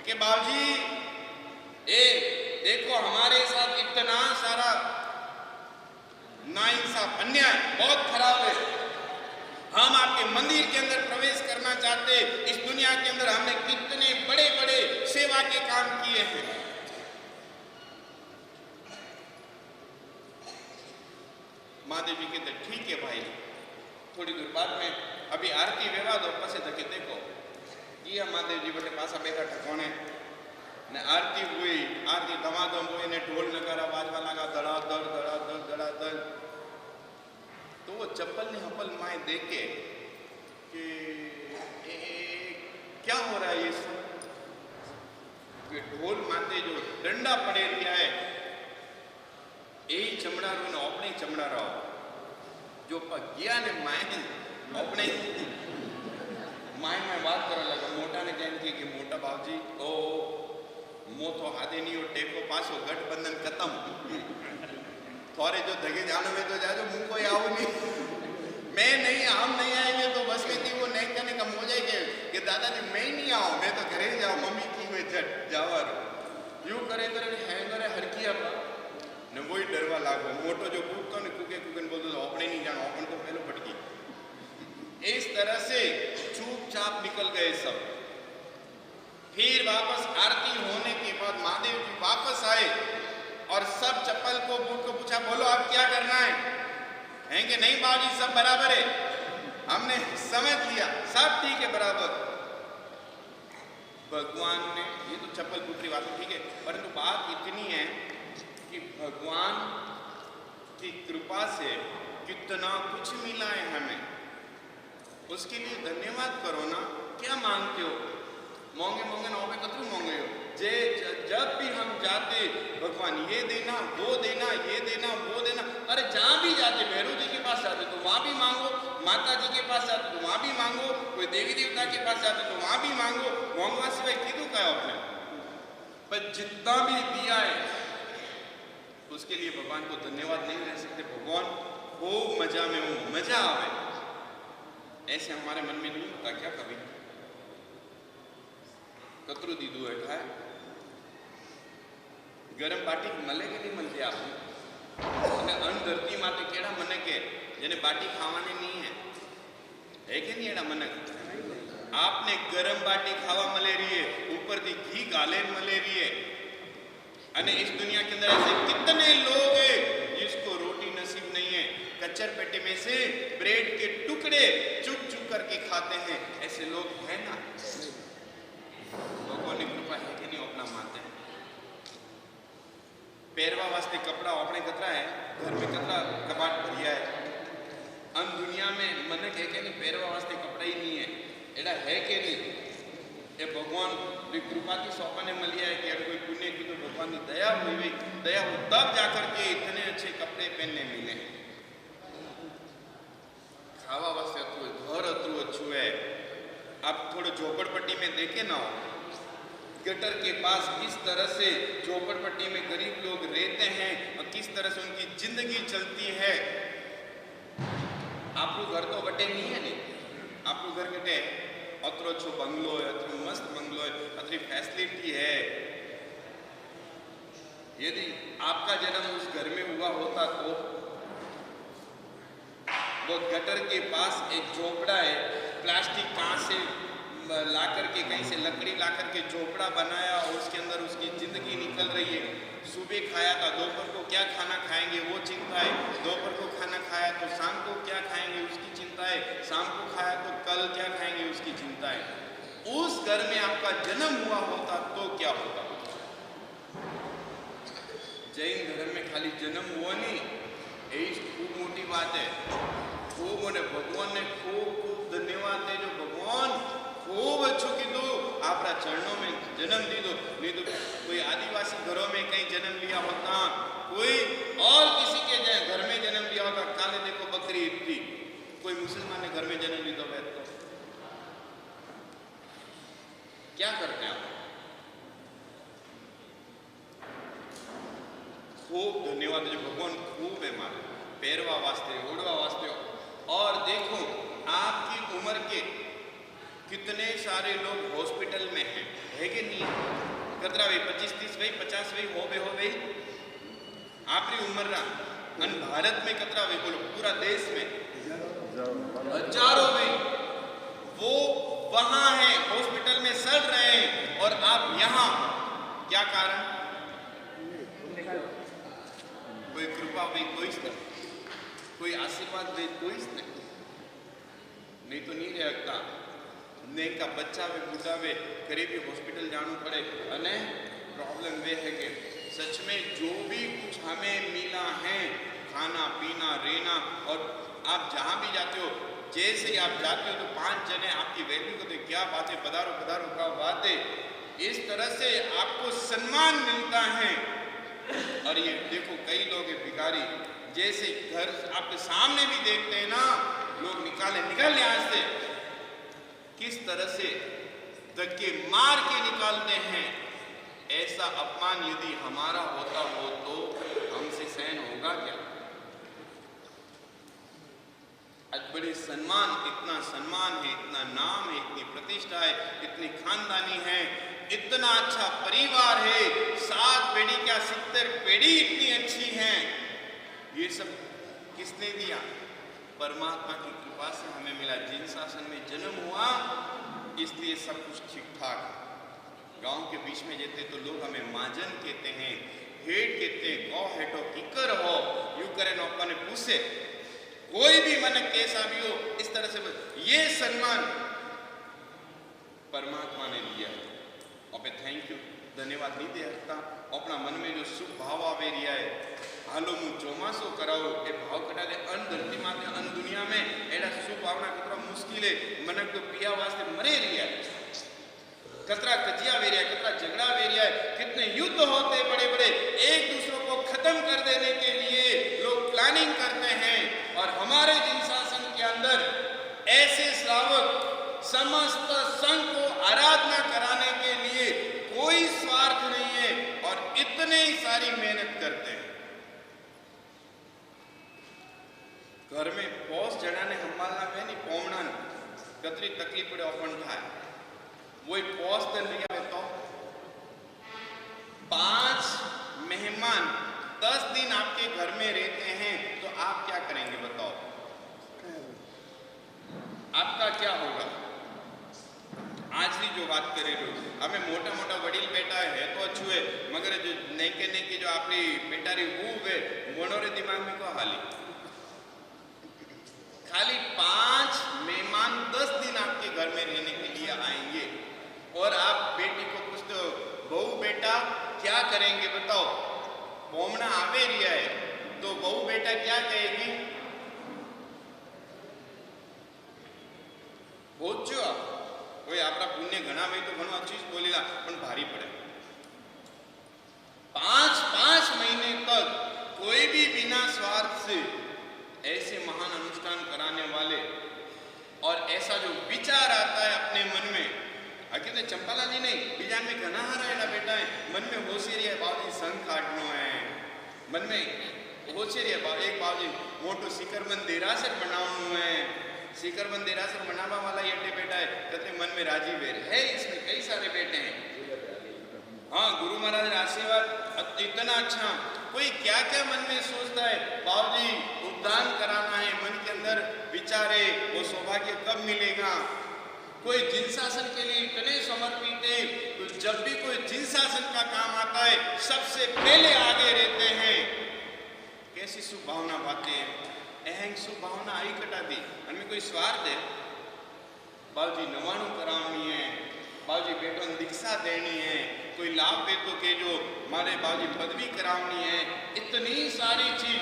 कि बाबूजी ए देखो हमारे साथ इतना सारा नाइंसाफ अन्याय बहुत खराब है। हम आपके मंदिर के अंदर प्रवेश करना चाहते। इस दुनिया के अंदर हमने कितने बड़े बड़े सेवा के काम किए हैं। महादेव जी कहते ठीक है भाई, थोड़ी देर बाद में अभी आरती व्यवहार दो पसे धके देखो ये महादेव जी बटे पासा बैठा ठकोने ने आरती हुई, आरती धमाधम हुई ने ढोल नगारा बाजवा लगा धड़ाधड़। तो वो चप्पल ने हपल माए देख के कि क्या हो रहा है ये सब। ढोल माते जो डंडा पड़े रिया है यही चमड़ा रो ने अपने चमड़ा रहो जो गया ने माए अपने माए बात करने लगा। मोटा ने कहने की कि मोटा बाबूजी ओ मोथो आदे नहीं हो टेको पासो गठबंधन खत्म थोड़े जो धगे जाने में तो जाजो मुंह को आओ नहीं मैं नहीं हम नहीं आएंगे तो बस में थी वो नहीं करने का हो जाएगा कि दादाजी मैं ही नहीं आऊँ मैं तो घरे जाऊँ मम्मी की हुए झट जावा यूं करे हैंगरे हरकिया ने वही डरवा लागो। मोटो जो कूदतो ने कूके बोलते तो अपने नहीं जाना अपन तो पहले भटकी। इस तरह से चुपचाप निकल गए सब। फिर वापस आरती होने के बाद महादेव जी वापस आए और सब चप्पल को बूट को पूछा बोलो अब क्या करना है। कहेंगे नहीं बाबूजी सब बराबर है, हमने समझ लिया सब ठीक है बराबर। भगवान ने ये तो चप्पल पुत्री बात ठीक है, परंतु बात इतनी है कि भगवान की कृपा से कितना कुछ मिला है हमें, उसके लिए धन्यवाद करो ना। क्या मांगते हो? मांगे मांगे ना हो कतू मांगे हो जे जब भी हम जाते भगवान ये देना वो देना ये देना वो देना। अरे जहाँ भी जाते भैरव जी के पास जाते तो वहाँ भी मांगो, माता जी के पास जाते तो वहाँ भी मांगो, कोई देवी देवता के पास जाते तो वहाँ भी मांगो। मांगवा सिवाय कीधु क्या आपने, पर जितना भी दिया है उसके लिए भगवान को धन्यवाद नहीं रह सकते। भगवान खूब मजा में हो, मजा आवे ऐसे हमारे मन में नहीं होता क्या कभी? कतरू दीदू है खाए गरम बाटी मले के नहीं मिलती आपने अन्न धरती माते केड़ा मने के जेने बाटी खावाने नहीं है कि नहीं एड़ा मने आपने गरम बाटी खावा मले रही है ऊपर दी घी गाले मले रही है। अने इस दुनिया के अंदर ऐसे कितने लोग हैं जिसको रोटी नसीब नहीं है, कच्चर पेटे में से ब्रेड के टुकड़े चुक चुक करके खाते हैं। ऐसे लोग हैं ना, भगवान की कृपा है कि नहीं अपना मानते हैं। पैरवा वास्ते कपड़ा अपने कतरा है, घर में कतरा कबाट भरिया है। अन दुनिया में मन कह के नहीं पैरवा वास्ते कपड़ा ही नहीं है, एड़ा है कि नहीं? ये भगवान की कृपा की सौंपने मिली है कि अगर कोई पुण्य की तो भगवान की दया हुई दया हो तब जाकर के इतने अच्छे कपड़े पहनने मिले। खावा वास्ते घर अतरू अच्छू है। आप थोड़े झोपड़पट्टी में देखे ना हो गटर के पास किस तरह से झोपड़पट्टी में गरीब लोग रहते हैं और किस तरह से उनकी जिंदगी चलती है। आपको घर तो बटे नहीं है नहीं, आपको घर बटे अतरो अच्छो बंगलो है, अतरो मस्त बंगलो है, अतरी फैसिलिटी है। यदि आपका जन्म उस घर में हुआ होता तो वो गटर के पास एक झोपड़ा है, प्लास्टिक कहाँ से ला करके कहीं से लकड़ी ला करके झोपड़ा बनाया और उसके अंदर उसकी जिंदगी निकल रही है। सुबह खाया था, दोपहर को क्या खाना खाएंगे वो चिंता है, दोपहर को खाना खाया तो शाम को क्या खाएंगे उसकी चिंता है, शाम को खाया तो कल क्या खाएंगे उसकी चिंता है। उस घर में आपका जन्म हुआ होता तो क्या होता? जैन धर्म में खाली जन्म हुआ नहीं, यही खूब मोटी बात है। खूब ने भगवान ने खूब धन्यवाद दे जो भगवान खूब अच्छो कीधु आपरा चरणों में जन्म दीदो। नहीं तो कोई आदिवासी घरों में कहीं जन्म लिया होता, कोई और किसी के घर में जन्म लिया होता। काले देखो बकरी ईद थी, कोई मुसलमान ने घर में जन्म ली तो क्या करते हैं आप? खूब धन्यवाद जो भगवान खूब है मारे पैरवा वास्ते ओढ़वा वास्ते। और देखो आपकी उम्र के कितने सारे लोग हॉस्पिटल में हैं, है कि नहीं? कतरा भाई 25-30 भाई 50 भाई हो भाई आपरी उम्र ना अन भारत में कतरा भाई बोलो पूरा देश में हजारों भाई वो वहां हैं हॉस्पिटल में सड़ रहे हैं और आप यहाँ क्या कारण? कोई कृपा भाई कोई नहीं, कोई आशीर्वाद भाई कोई नहीं तो नहीं रहता ने का बच्चा वे बूढ़ा वे करीबी हॉस्पिटल जाना पड़े अने प्रॉब्लम वे है कि सच में जो भी कुछ हमें मिला है खाना पीना रहना और आप जहाँ भी जाते हो जैसे ही आप जाते हो तो 5 जने आपकी वैल्यू करते क्या बात है पधारो पधारो क्या बात है इस तरह से आपको सम्मान मिलता है। और ये देखो कई लोग भिखारी जैसे घर आपके सामने भी देखते हैं ना लोग निकाल यहाँ से किस तरह से धक्के मार के निकालते हैं। ऐसा अपमान यदि हमारा होता हो तो हमसे सहन होगा क्या? आज बड़े सम्मान है इतना नाम है इतनी प्रतिष्ठा है इतनी खानदानी है इतना अच्छा परिवार है 7 पीढ़ी क्या 70 पीढ़ी इतनी अच्छी है। ये सब किसने दिया? परमात्मा की कृपा से हमें मिला। जिन शासन में जन्म हुआ इसलिए सब कुछ ठीक ठाक। गांव के बीच में जाते तो लोग हमें माजन कहते हैं हेट कहते हैं गौ हेटो किकर हो यू करे न अपने पूछे कोई भी मन कैसा भी हो इस तरह से ये सम्मान परमात्मा ने दिया। और थैंक यू धन्यवाद नहीं दे सकता। अपना मन में जो शुभ भाव आवे रिया है हालो मु चौमासो कराओ ए भाव कटा दे अन धरती माते अन दुनिया में एड़ा शुभ भावना कतरा मुश्किल है मनक तो पिया वास्ते मरे रिया है कतरा कजिया वे रिया कतरा झगड़ा वे रिया है कितने युद्ध होते बड़े बड़े एक दूसरों को खत्म कर देने के लिए लोग प्लानिंग करते हैं। और हमारे जिन शासन के अंदर ऐसे श्रावक समस्त संघ को आराधना कराने के लिए कोई स्वार्थ नहीं है और इतने ही सारी मेहनत करते हैं। घर में पोस जड़ाने हमारा में नहीं पोमना कतरी तकलीफ पड़े अपन थाय वही पोस तन रिया तो 5 मेहमान 10 दिन आपके घर में रहते हैं तो आप क्या करेंगे बताओ? आपका क्या होगा? आज की जो बात करे लोग हमें मोटा मोटा वडील बेटा है तो अच्छू है मगर जो नेके जो अपनी बेटारी वो है मोनोरे दिमाग में को हाली खाली 5 मेहमान 10 दिन आपके घर में रहने के लिए आएंगे और आप बेटी को पूछते हो बहू बेटा क्या करेंगे बताओ? पोमना आवे रिया है तो बहू बेटा क्या कहेगी? पहुंचो आप कोई आपका पुण्य घना भाई तो घणो अच्छी बोलेगा पण भारी पड़े। 5 महीने तक कोई भी बिना स्वार्थ से ऐसे महान अनुष्ठान कराने वाले और ऐसा जो विचार आता है अपने मन में कहते चंपाला जी नहीं बीजान में घना हारा बेटा है मन में होशियारी है बाबू संग काटनो है मन में होशियारी है एक बाबू मोटो शिखरबंद देरासर बनावनु है शिखरबंद देरासर बनावा वाला ये बेटा है कहते मन में राजी वेर है इसमें कई सारे बेटे हैं। हाँ गुरु महाराज का आशीर्वाद इतना अच्छा कोई क्या क्या मन में सोचता है बाबूजी उद्यान कराना है मन के अंदर विचारे वो सौभाग्य कब मिलेगा। कोई जिन शासन के लिए इतने समर्पित है तो जब भी कोई जिन शासन का काम आता है सबसे पहले आगे रहते हैं। कैसी शुभ भावना बातें अहंग शुभ भावना आई कटा दी हमें कोई स्वार्थ है बाबूजी नवाणु करावनी है बाबूजी बेटों ने दीक्षा देनी है कोई लाभ बेटो के जो मारे बाबूजी पदवी करावनी है इतनी सारी चीज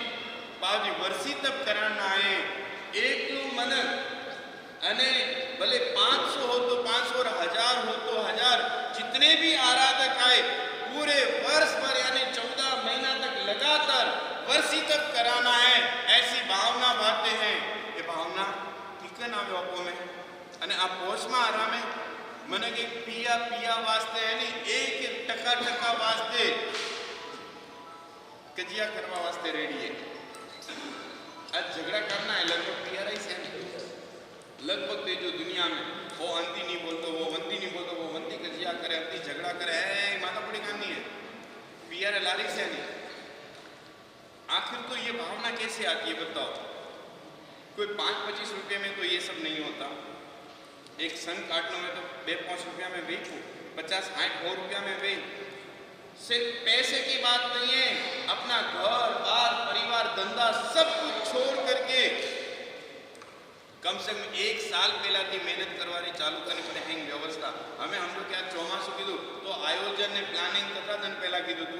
बाबूजी वर्षी तब कराना है एक मन अने भले 500 हो तो 500 और 1000 हो तो 1000 जितने भी आराधक आए पूरे वर्ष भर यानी 14 महीना तक लगातार वर्षी तक कराना है ऐसी भावना बातें हैं। ये भावना किकन आवे आपको में अने आप पोष में आराम है मन के पिया पिया वास्ते है नहीं एक टका वास्ते कजिया करवा वास्ते रेडी है। आज झगड़ा करना है लगभग पिया रही से लगभग जो दुनिया में वो अंति नहीं बोलते, वो वंती नहीं बोलते, वो वंती कजिया करे, अंति झगड़ा करे, है माता पड़ी कहानी है, पियर लारी से नहीं। आखिर तो ये भावना कैसे आती है बताओ? कोई 5-25 रुपये में तो ये सब नहीं होता। एक संघ काटने में तो 2-5 रुपया में बेचूं, 50-60 रुपया में बेच। सिर्फ पैसे की बात नहीं है, अपना घर बार परिवार धंधा सब कुछ छोड़ करके कम से कम 1 साल पहला की मेहनत करवानी चालू करनी पड़े हैंग व्यवस्था। हमें हम लोग क्या चौमासु कीधु तो आयोजन ने प्लानिंग कथा दिन पहला कीधु तू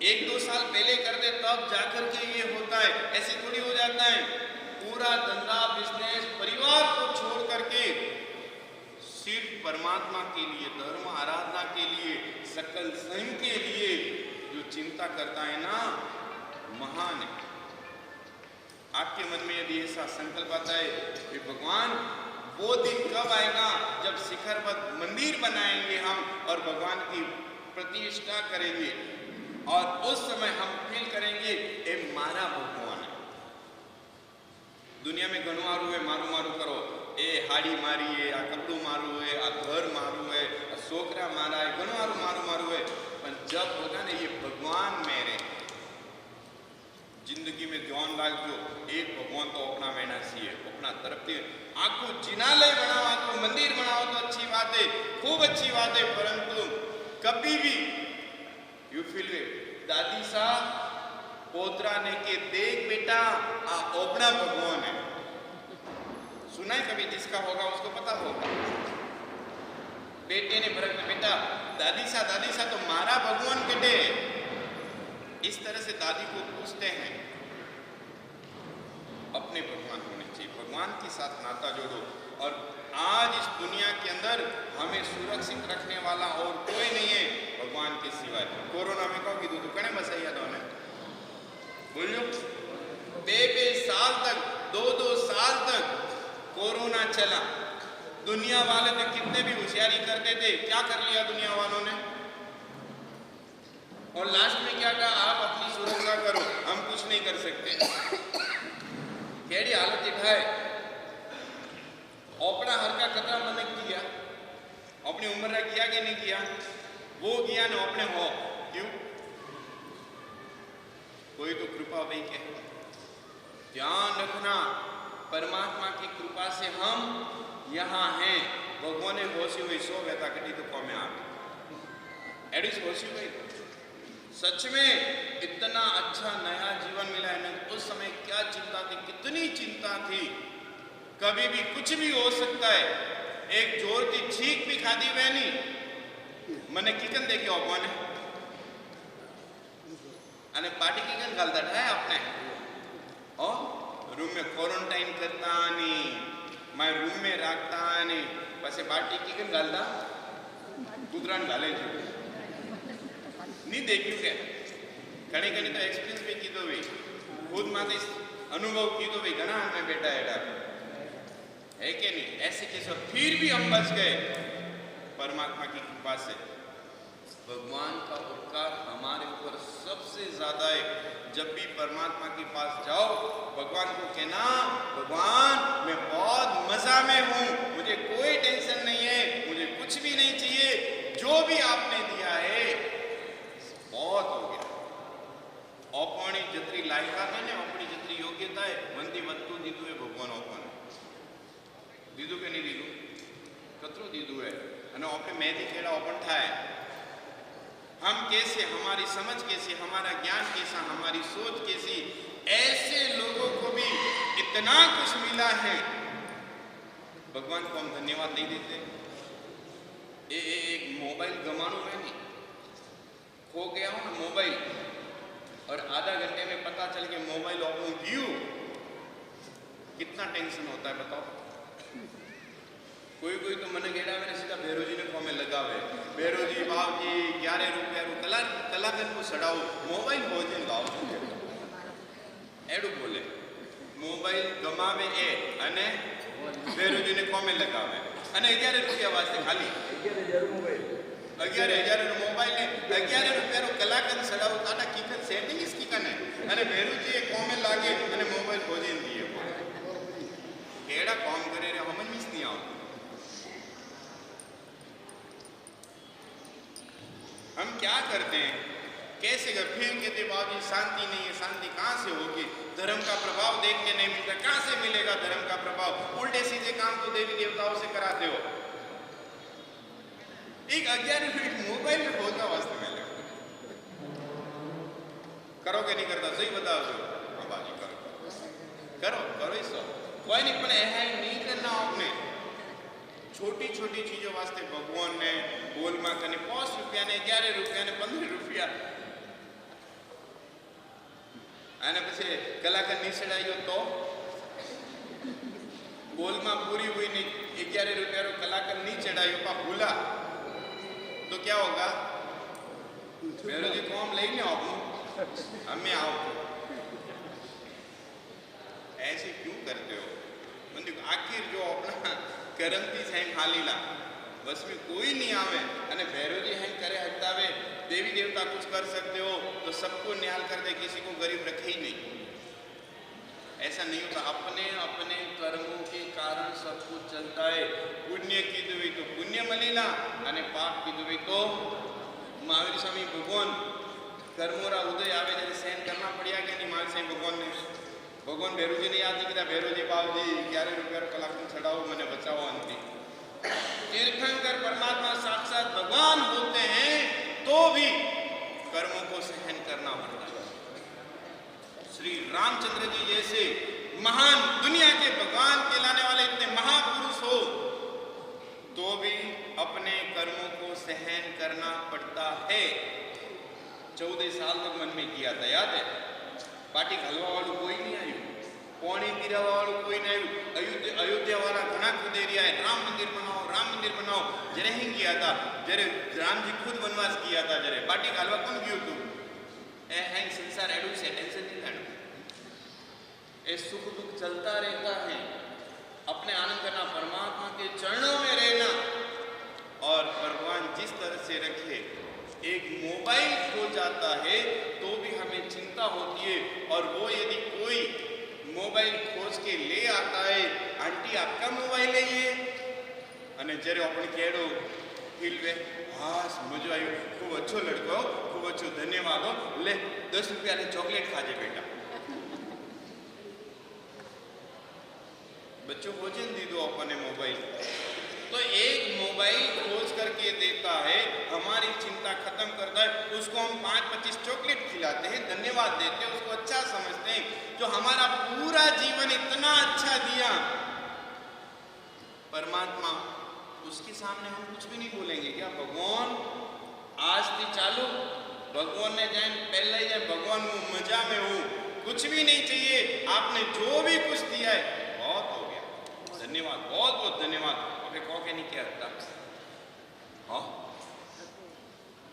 1-2 साल पहले कर दे तब जाकर के ये होता है, ऐसे थोड़ी हो जाता है। पूरा धंधा बिजनेस परिवार को छोड़ करके सिर्फ परमात्मा के लिए, धर्म आराधना के लिए, सकल संघ के लिए जो चिंता करता है ना, महान है। आपके मन में यदि ऐसा संकल्प आता है कि भगवान वो दिन कब आएगा जब शिखरबद्ध मंदिर बनाएंगे हम और भगवान की प्रतिष्ठा करेंगे और उस समय हम फील करेंगे ए मारा भगवान है। दुनिया में घणું मारू है, मारू मारू करो, ए हाड़ी मारी है, आ कपड़ू मारू है, आ घर मारू है, आ सोकरा मारा है, घणું मारू मारू मारू है। पर जब होगा ना ये भगवान मेरे जिंदगी में ध्यान रखो, एक भगवान तो अपना मेहना सी है, अपना तरफ से आखो जिनालय बनावा तो मंदिर बनाओ तो अच्छी बात है, खूब अच्छी बात है, परंतु कभी भी यू फील दादी सा पोतरा ने के देख बेटा आ अपना भगवान है। सुना है कभी? जिसका होगा उसको पता होगा। बेटे ने भरत बेटा दादी सा तो मारा भगवान कटे। इस तरह से दादी को पूछते हैं। अपने भगवान होने चाहिए, भगवान के साथ नाता जोड़ो। और आज इस दुनिया के अंदर हमें सुरक्षित रखने वाला और कोई नहीं है भगवान के सिवाय। कोरोना में कहो कि दूध कने बसाई यादव ने बोलो 2 साल तक 2 साल तक कोरोना चला। दुनिया वाले तो कितने भी होशियारी करते थे, क्या कर लिया दुनिया वालों ने? और लास्ट में क्या कहा? आप अपनी सुरक्षा करो, हम कुछ नहीं कर सकते। केड़ी हालत दिखाए अपना हर का खतरा मैंने किया, अपनी उम्र ने किया कि नहीं किया? वो किया ना अपने हो क्यों? कोई तो कृपा भाई के ध्यान रखना, परमात्मा की कृपा से हम यहाँ हैं। भगवान ने होशी हुई 100 व्यथा कटी तो कौन में आप एडिस होशी हुई। सच में इतना अच्छा नया जीवन मिला है ना। उस समय क्या चिंता थी, कितनी चिंता थी। कभी भी कुछ भी हो सकता है। एक जोर की छींक भी खादी बहनी मैंने किकन देखे भगवान अने पार्टी किकन घालता है आपने और रूम में क्वारंटाइन करता नहीं, मैं रूम में रखता नहीं, पासे पार्टी किकन घालता कुतरान घाले जो नहीं देखियो क्या घणी घणी तो एक्सपीरियंस भी कीधो भाई, खुद माथे अनुभव कीधो भाई, घना में बेटा एडा है कि नहीं। ऐसे कैसे फिर भी हम बच गए परमात्मा की कृपा से। भगवान का उपकार हमारे ऊपर सबसे ज्यादा है। जब भी परमात्मा के पास जाओ, भगवान को कहना भगवान मैं बहुत मजा में हूं, मुझे कोई टेंशन नहीं है, मुझे कुछ भी नहीं चाहिए, जो भी आपने दिया है बहुत हो गया। अपनी जतरी लायकात है ने अपनी जतरी योग्यता है मंदी वस्तु दीधु है भगवान अपन दीधु के नहीं दीधु कतरू दीधु है અને આપણે મેદી કેળા ઓપન થાય। हम कैसे, हमारी समझ कैसे, हमारा ज्ञान कैसा, हमारी सोच कैसी, ऐसे लोगों को भी इतना कुछ मिला है। भगवान को हम धन्यवाद नहीं देते। एक मोबाइल गमानो है नहीं, खो गया हो ना मोबाइल और आधा घंटे में पता चल के मोबाइल ऑफ व्यू, कितना टेंशन होता है बताओ। कोई कोई तो मन गेड़ा में सीधा भैरोजी ने फॉर्म में लगावे, भैरोजी बाप जी 11 रुपया कलाकन को सड़ाओ मोबाइल हो जाए लाओ एडू बोले मोबाइल गमावे ए अने भैरोजी ने फॉर्म में लगावे अने 11 रुपया वास्ते खाली 11,000 નો મોબાઈલ ને 11 રૂપિયાનો કલાકન સડાવ તાટા કીકન સેટિંગ ઇસ કીકન હે અને ભેરુજી એ કોમે લાગે અને મોબાઈલ ભોજન દીએ કેડા કામ કરે રે હમન મિસ નહીં આવ हम क्या करते हैं, कैसे कर, फिर कहते बाबू शांति नहीं है, शांति कहाँ से होगी, धर्म का प्रभाव देखने नहीं मिलता, कहाँ से मिलेगा धर्म का प्रभाव, उल्टे सीधे काम तो देवी देवताओं से कराते हो। एक 11 मिनट मोबाइल में होता वास्तव में करोगे नहीं करता, सही बताओ जो हाँ बाजी करो करो करो ही सो कोई नहीं, पर ऐसा नहीं करना आपने। छोटी छोटी चीजों वास्ते भगवान ने बोल में कने 5 रुपया ने 11 रुपया ने 15 रुपया आने पीछे कलाकार नहीं चढ़ाई तो बोल में पूरी हुई नहीं 11 रुपया कलाकार नहीं चढ़ाई पा भूला तो क्या होगा, मेरे जी कौन ले नहीं आप हमें आओ, ऐसे क्यों करते हो? मतलब आखिर जो अपना करमती है खाली ला बस में कोई नहीं आवे अने भैरोजी हैं करे हटावे, देवी देवता कुछ कर सकते हो तो सबको न्याल कर दे, किसी को गरीब रखे ही नहीं। ऐसा नहीं होता, अपने अपने कर्मों के कारण सब कुछ चलता है। पुण्य की दुवी तो पुण्य मलीला अने पाप की दुवी तो महावीर स्वामी भगवान कर्मोरा उदय आवे जैसे सहन करना पड़िया कि नहीं महावीर स्वामी भगवान ने, भगवान भैरूजी ने याद नहीं किया, भैरूजी बाबूजी 11 रुपया कलाक छड़ाओ मैंने बचाओ अंति। तीर्थंकर परमात्मा साक्षात भगवान होते हैं तो भी कर्मों को सहन करना पड़ता है। श्री रामचंद्र जी जैसे महान दुनिया के भगवान कहलाने वाले इतने महापुरुष हो तो भी अपने कर्मों को सहन करना पड़ता है। 14 साल तक मन में किया था, याद है? पार्टी घलवा वालों कोई नहीं आयु, पानी पीरावा वालों कोई नहीं आयु, अयोध्या वाला घना खुदेरिया है, राम मंदिर बनाओ जरे ही किया था, जरे राम जी खुद वनवास किया था, जरे पार्टी घालवा कौन गयो तू ए है संसार एडू से टेंशन नहीं लेना, ए सुख दुख चलता रहता है, अपने आनंद करना, परमात्मा के चरणों में रहना और भगवान जिस तरह से रखे। एक मोबाइल खो जाता है तो भी हमें चिंता होती है, और वो यदि कोई मोबाइल खोज के ले आता है, आंटी आपका मोबाइल है ये, अने जरे अपन केड़ो फील वे हाँ मजा आयो, खूब अच्छो लड़को, खूब अच्छो धन्यवाद हो, ले 10 रुपया ने चॉकलेट खाजे बेटा। बच्चों भोजन दी दो अपने मोबाइल, तो एक मोबाइल खोज करके देता है, हमारी चिंता खत्म करता है, उसको हम 5-25 चॉकलेट खिलाते हैं, धन्यवाद देते हैं, उसको अच्छा समझते हैं, जो हमारा पूरा जीवन इतना अच्छा दिया परमात्मा, उसके सामने हम कुछ भी नहीं बोलेंगे क्या? भगवान आज थी चालू, भगवान ने जाए पहले ही जाए, भगवान वो मजा में हूँ, कुछ भी नहीं चाहिए, आपने जो भी कुछ दिया है बहुत हो गया, धन्यवाद, बहुत बहुत धन्यवाद। कहो के नहीं क्या था हाँ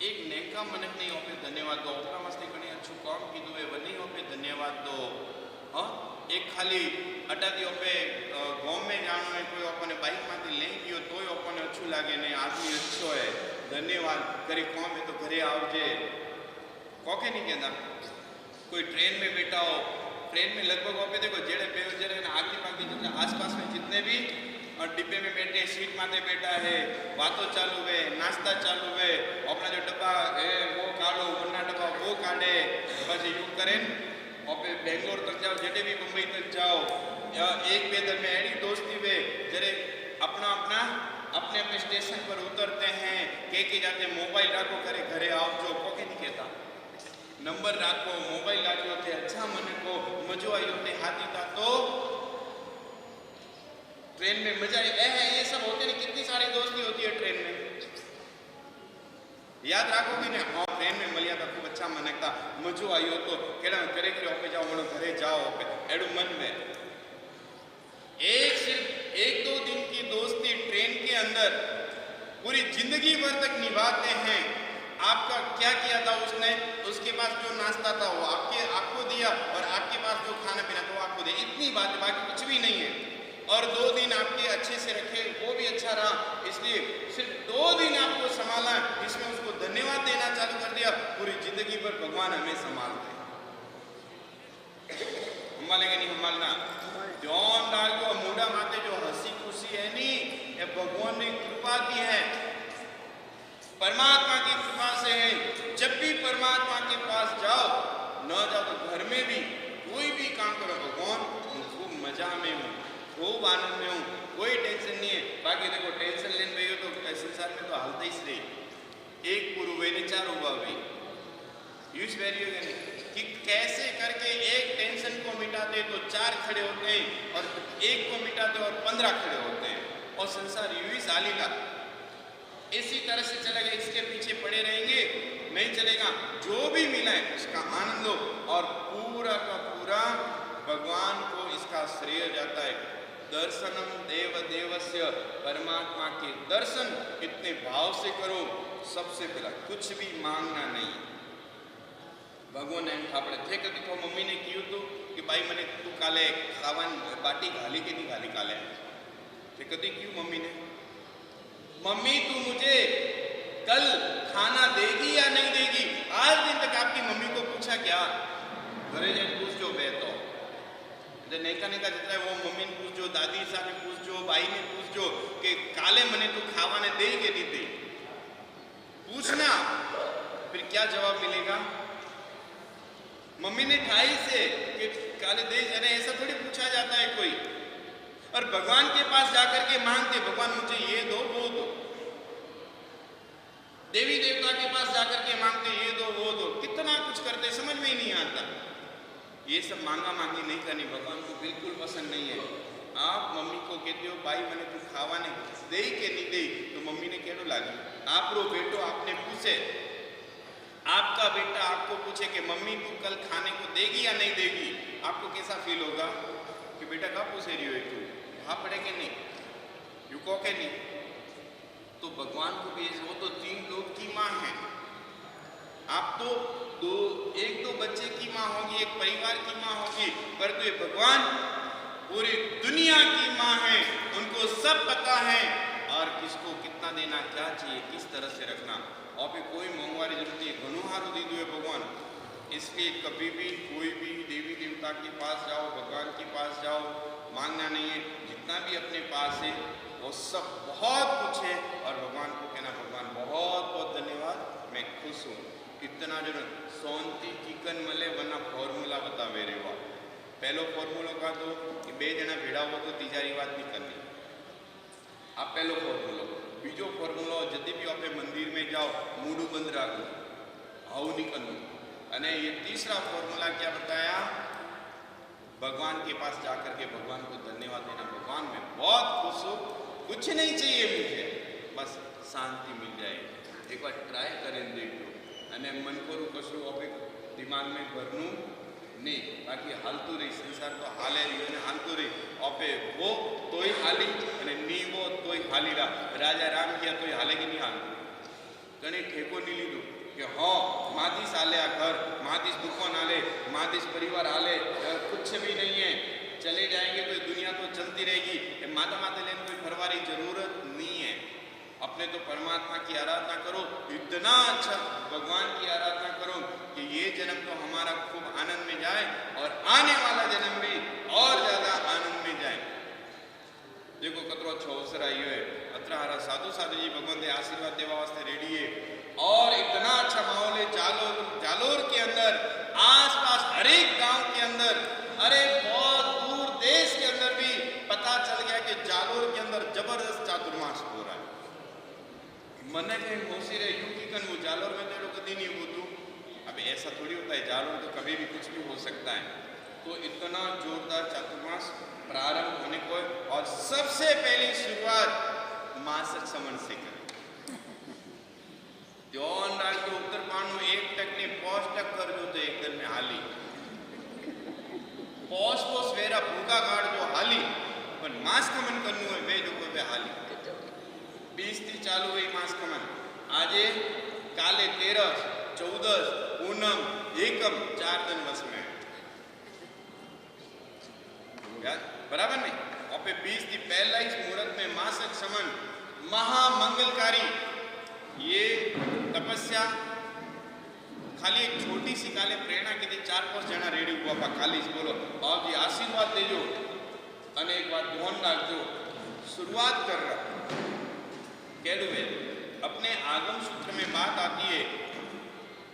एक नेका मनक नहीं हो पे धन्यवाद दो, अपना मस्ती कहीं अच्छू काम की दो वही हो पे धन्यवाद दो। हाँ एक खाली अटा दी पे गाँव में जानो है, कोई अपने बाइक में ले गयो तो अपने अच्छू लगे नहीं, आदमी अच्छो है, धन्यवाद करे, काम है तो घरे आवजे, कहो के नहीं कहता। कोई ट्रेन में बैठा हो, ट्रेन में लगभग पे देखो जेड़े बेवजरे आगे पागे आसपास में जितने भी और डिब्बे में बैठे, सीट माथे बैठा है, बातों चालू है, नाश्ता चालू है, अपना जो डब्बा है वो काढ़ो, वरना डब्बा वो काढ़े, बस यूं करें और फिर बेंगलोर तक जाओ, जड़े भी मुंबई तक जाओ, एक बे दर में ऐडी दोस्ती वे जरे अपना अपना अपने अपने स्टेशन पर उतरते हैं, के जाते मोबाइल राखो करे घरे आओ जो कोके नहीं कहता, नंबर राखो, मोबाइल राखो थे, अच्छा मन को मजो आई होते हाथी था तो ट्रेन में मजा है, ये सब होते नहीं, कितनी सारी दोस्ती होती है ट्रेन में, याद रखोगे ना? हाँ ट्रेन में मिलिया था, खूब अच्छा मनक था, मजो आई हो तो केड़ा करे कि ऑफे जाओ, बोलो घरे जाओ ऑफे, एडू मन में सिर्फ 1-2 दिन की दोस्ती ट्रेन के अंदर पूरी जिंदगी भर तक निभाते हैं। आपका क्या किया था उसने, उसके पास जो नाश्ता था वो आपको दिया, और आपके पास जो खाना पीना था वो आपको दिया, इतनी बात, बाकी कुछ भी नहीं है। और 2 दिन आपके अच्छे से रखे, वो भी अच्छा रहा, इसलिए सिर्फ 2 दिन आपको संभाला, इसमें उसको धन्यवाद देना चालू कर दिया, पूरी जिंदगी भर भगवान हमें संभालते संभालेंगे नहीं संभालना, जौन डालो मुंडा माते जो हंसी खुशी है नी, ये भगवान ने कृपा की है, परमात्मा की कृपा से है, मजा में हूँ, खूब आनंद में हूँ, कोई टेंशन नहीं है। बाकी देखो टेंशन लेने भाई हो तो संसार में तो हालता ही रही, एक पुरुवे ने 4 उबावे यूज वेरी कि कैसे करके एक टेंशन को मिटाते तो 4 खड़े होते हैं, और एक को मिटाते और 15 खड़े होते हैं, और संसार यूं ही सालीला इसी तरह से चलेगा। इसके पीछे पड़े रहेंगे नहीं चलेगा। जो भी मिला है उसका आनंद लो, और पूरा का पूरा भगवान को इसका श्रेय जाता है। दर्शनम देव देवस्य, परमात्मा के दर्शन इतने भाव से करो। सबसे पहला कुछ भी मांगना नहीं। भगवान एम આપણે थे कभी तो मम्मी ने क्यों तो कि भाई मैंने तू काले खावन बाटी घाली के नहीं घाली काले थे कभी क्यों मम्मी ने, मम्मी तू मुझे कल खाना देगी या नहीं देगी? आज दिन तक आपकी मम्मी को पूछा क्या? घरे जाए पूछ जो बेतो नेका नेका जितना है वो मम्मी ने पूछ जो, दादी साहब ने पूछ जो, भाई ने पूछ जो कि काले मने तू खावा ने दे के नहीं दे। पूछना, फिर क्या जवाब मिलेगा? मम्मी ने ठाई से कि काले दे, अरे ऐसा थोड़ी पूछा जाता है कोई। और भगवान के पास जाकर के मांगते, भगवान मुझे ये दो वो दो। देवी देवता के पास जाकर के मांगते, ये दो वो दो, कितना कुछ करते समझ में ही नहीं आता। ये सब मांगा मांगी नहीं करनी, भगवान को बिल्कुल पसंद नहीं है। आप मम्मी को कहते हो भाई मैंने तू खावा ने दे के नहीं दे, तो मम्मी ने केड़ो लागे? आप रो बेटो आपने पूछे, आपका बेटा आपको पूछे कि मम्मी तू कल खाने को देगी या नहीं देगी, आपको कैसा फील होगा कि बेटा कब पूछे रही हो तू वहां पड़े के नहीं, यू को के नहीं? तो भगवान को भी वो तो 3 लोग की माँ है। आप तो एक दो बच्चे की माँ होगी, एक परिवार की माँ होगी, पर तो ये भगवान पूरी दुनिया की माँ है। उनको सब पता है और किसको कितना देना, क्या चाहिए, किस तरह से रखना। और भी कोई मोंगवारी जरूरत नहीं, घणो हारू दीदू है भगवान। इसलिए कभी भी कोई भी देवी देवता के पास जाओ, भगवान के पास जाओ, मांगना नहीं है। जितना भी अपने पास है वो सब बहुत कुछ है, और भगवान को कहना भगवान बहुत बहुत धन्यवाद, मैं खुश हूँ। इतना जो सोनती चिकन मले वरना फॉर्मूला बतावे रे वाह। पहलो फॉर्मूलो का तो कि 2 जना भेड़ा हो तो तीजारी बात नहीं करनी, आप पहलो फॉर्मूलो। बीजो फॉर्मूलो जब भी आप मंदिर में जाओ मूडू बंद रखो, हाउ नहीं करना। अने ये तीसरा फॉर्मूला क्या बताया? भगवान के पास जाकर के भगवान को धन्यवाद देना। भगवान मैं बहुत खुश हूँ, कुछ नहीं चाहिए मुझे, बस शांति मिल जाए। एक बार ट्राई करें देखो, अने मन को कशु अपने दिमाग में भरनू नहीं, बाकी हालतू रही। संसार तो हाले रही है, हालतू रही अपे वो तो ही हाली अने नी वो तो ही हाली रहा। राजा राम किया तो ही हाले की नहीं हाल, कहीं ठेको नहीं लीधो कि हाँ मादिस हाले आ घर, मादिस दुकान हाले, मादिस परिवार हाले, कुछ भी नहीं है, चले जाएंगे तो दुनिया तो चलती रहेगी। माता माता लेने कोई फरवारी जरूरत नहीं है। अपने तो परमात्मा की आराधना करो, इतना अच्छा भगवान की आराधना करो कि ये जन्म तो हमारा खूब आनंद में जाए और आने वाला जन्म भी और ज्यादा आनंद में जाए। देखो कतरो अच्छा अवसर आई है, अतरा साधु साधु जी भगवान के आशीर्वाद देवा वास्ते रेडी है, और इतना अच्छा माहौल है जालोर के अंदर, आसपास हर एक गांव के अंदर, अरे बहुत दूर देश के अंदर भी पता चल गया कि जालोर के अंदर जबरदस्त चातुर्मास हो रहा है। मने कहीं होशी रहे यूं की कन वो जालोर में तो कभी नहीं हो तू। अब ऐसा थोड़ी होता है, जालोर तो कभी भी कुछ भी हो सकता है। तो इतना जोरदार चातुर्मास प्रारंभ होने को, और सबसे पहली शुरुआत मासक समन से करें। ध्यान राखो उत्तर पानो 1 टक ने 5 टक कर जो तो एक दिन में हाली पोस पोस वेरा भूखा गाड़ जो हाली, पर मास कमन करनु है वे जो कोई हाली 20 थी चालू हुई मास कमन। आजे काले 13 14 पूनम एकम 4 दिन बस में बराबर नहीं। और फिर 20 थी पहला ही मुहूर्त में मासक समन महामंगलकारी। ये तपस्या खाली एक छोटी सी काले प्रेरणा की थी, 4-5 जना रेडी हुआ खाली बोलो बाप जी आशीर्वाद देजो। અને एक बात ध्यान रखो, शुरुआत कर रहा केड़ू है अपने आगम सूत्र में बात आती है,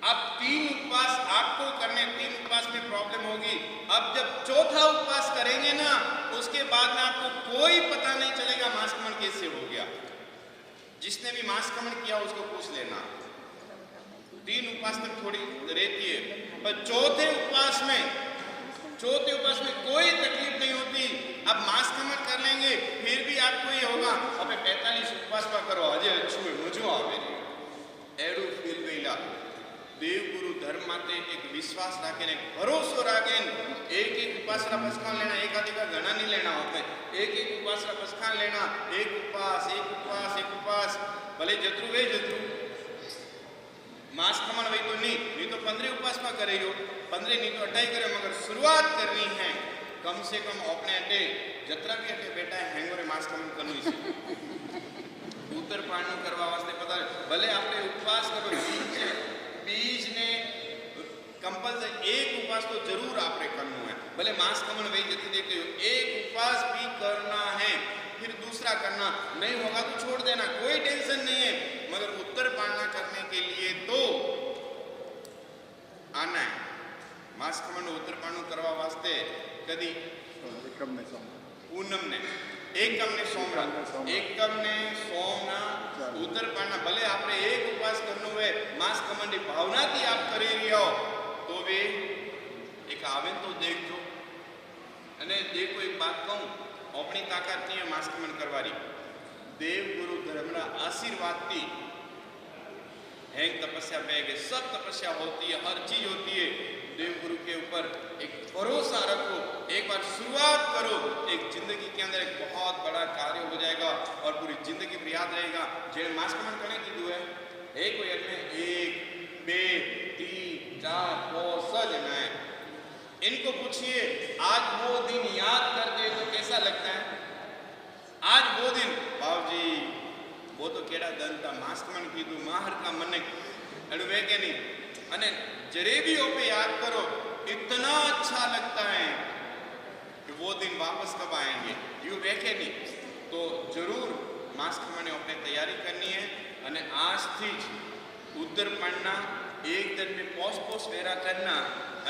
अब 3 उपवास आपको करने, 3 उपवास में प्रॉब्लम होगी। अब जब चौथा उपवास करेंगे ना, उसके बाद में आपको कोई पता नहीं चलेगा मांसखमण कैसे हो गया। जिसने भी मांसखमण किया उसको पूछ लेना। 3 उपवास तक थोड़ी रहती है, पर चौथे उपवास में कोई तकलीफ नहीं होती। अब मांसखमण कर लेंगे फिर भी आपको ये होगा अबे 45 उपवास पर करो अजय अच्छू मजो आवे एडू फील गईला। देवगुरु धर्म माते एक विश्वास राखे ने भरोसो राखे एक उपवासरा पसखान लेना, एक आदि का घना नहीं लेना होते, एक उपवासरा पसखान लेना, एक उपवास भले जतरू वे जतरू मांसखमण वही तो नहीं तो 15 उपवास में करे हो, 15 नहीं तो 28 करे, मगर शुरुआत करनी है कम से कम अपने अटे जतरा भी अटे बेटा है हैंगोरे मांसखमण करनी है। उत्तर पाणनु करवा वास्ते पता भले आपने उपवास करो बीज ने कंपल्सरी एक उपवास तो जरूर आपने करना है। भले मांसखमण वही जती देखते हो, एक उपवास भी करना है, फिर दूसरा करना नहीं होगा तो छोड़ देना, कोई टेंशन नहीं है। मगर उत्तर पाणना करने के लिए तो आना है। मांसखमण उत्तर पाणनु करवा वास्ते कदी पूनम ने एकम ने सोमना उत्तर पाणना भले आपने एक उपवास करनो है, मांसखमण की भावना थी आप करी रही हो तो वे एक आवे तो देखो। अने देखो एक बात कहूं, अपनी ताकत नहीं है मांसखमण करवारी, देव गुरु धर्मना आशीर्वाद थी हैंग तपस्या बैग सब तपस्या होती है, हर चीज होती है। देव गुरु के ऊपर एक भरोसा रखो, एक बार शुरुआत करो, एक जिंदगी के अंदर एक बहुत बड़ा कार्य हो जाएगा और पूरी जिंदगी पर याद रहेगा। जेने मांसखमण करने कीधु है एक कोई में 1 2 3 4 5 6 जना है, इनको पूछिए आज वो दिन याद कर दे तो कैसा लगता है। आज वो दिन बाबूजी वो तो केड़ा दन था मांसखमण कीधु माहर का मन अड़वे के नहीं, अने जरेबियों पे याद करो इतना अच्छा लगता है कि वो दिन वापस कब आएंगे यू देखे नहीं। तो जरूर मांसखमण अपने तैयारी करनी है अने आज थी उत्तर पाणना एक दिन में पोस वेरा करना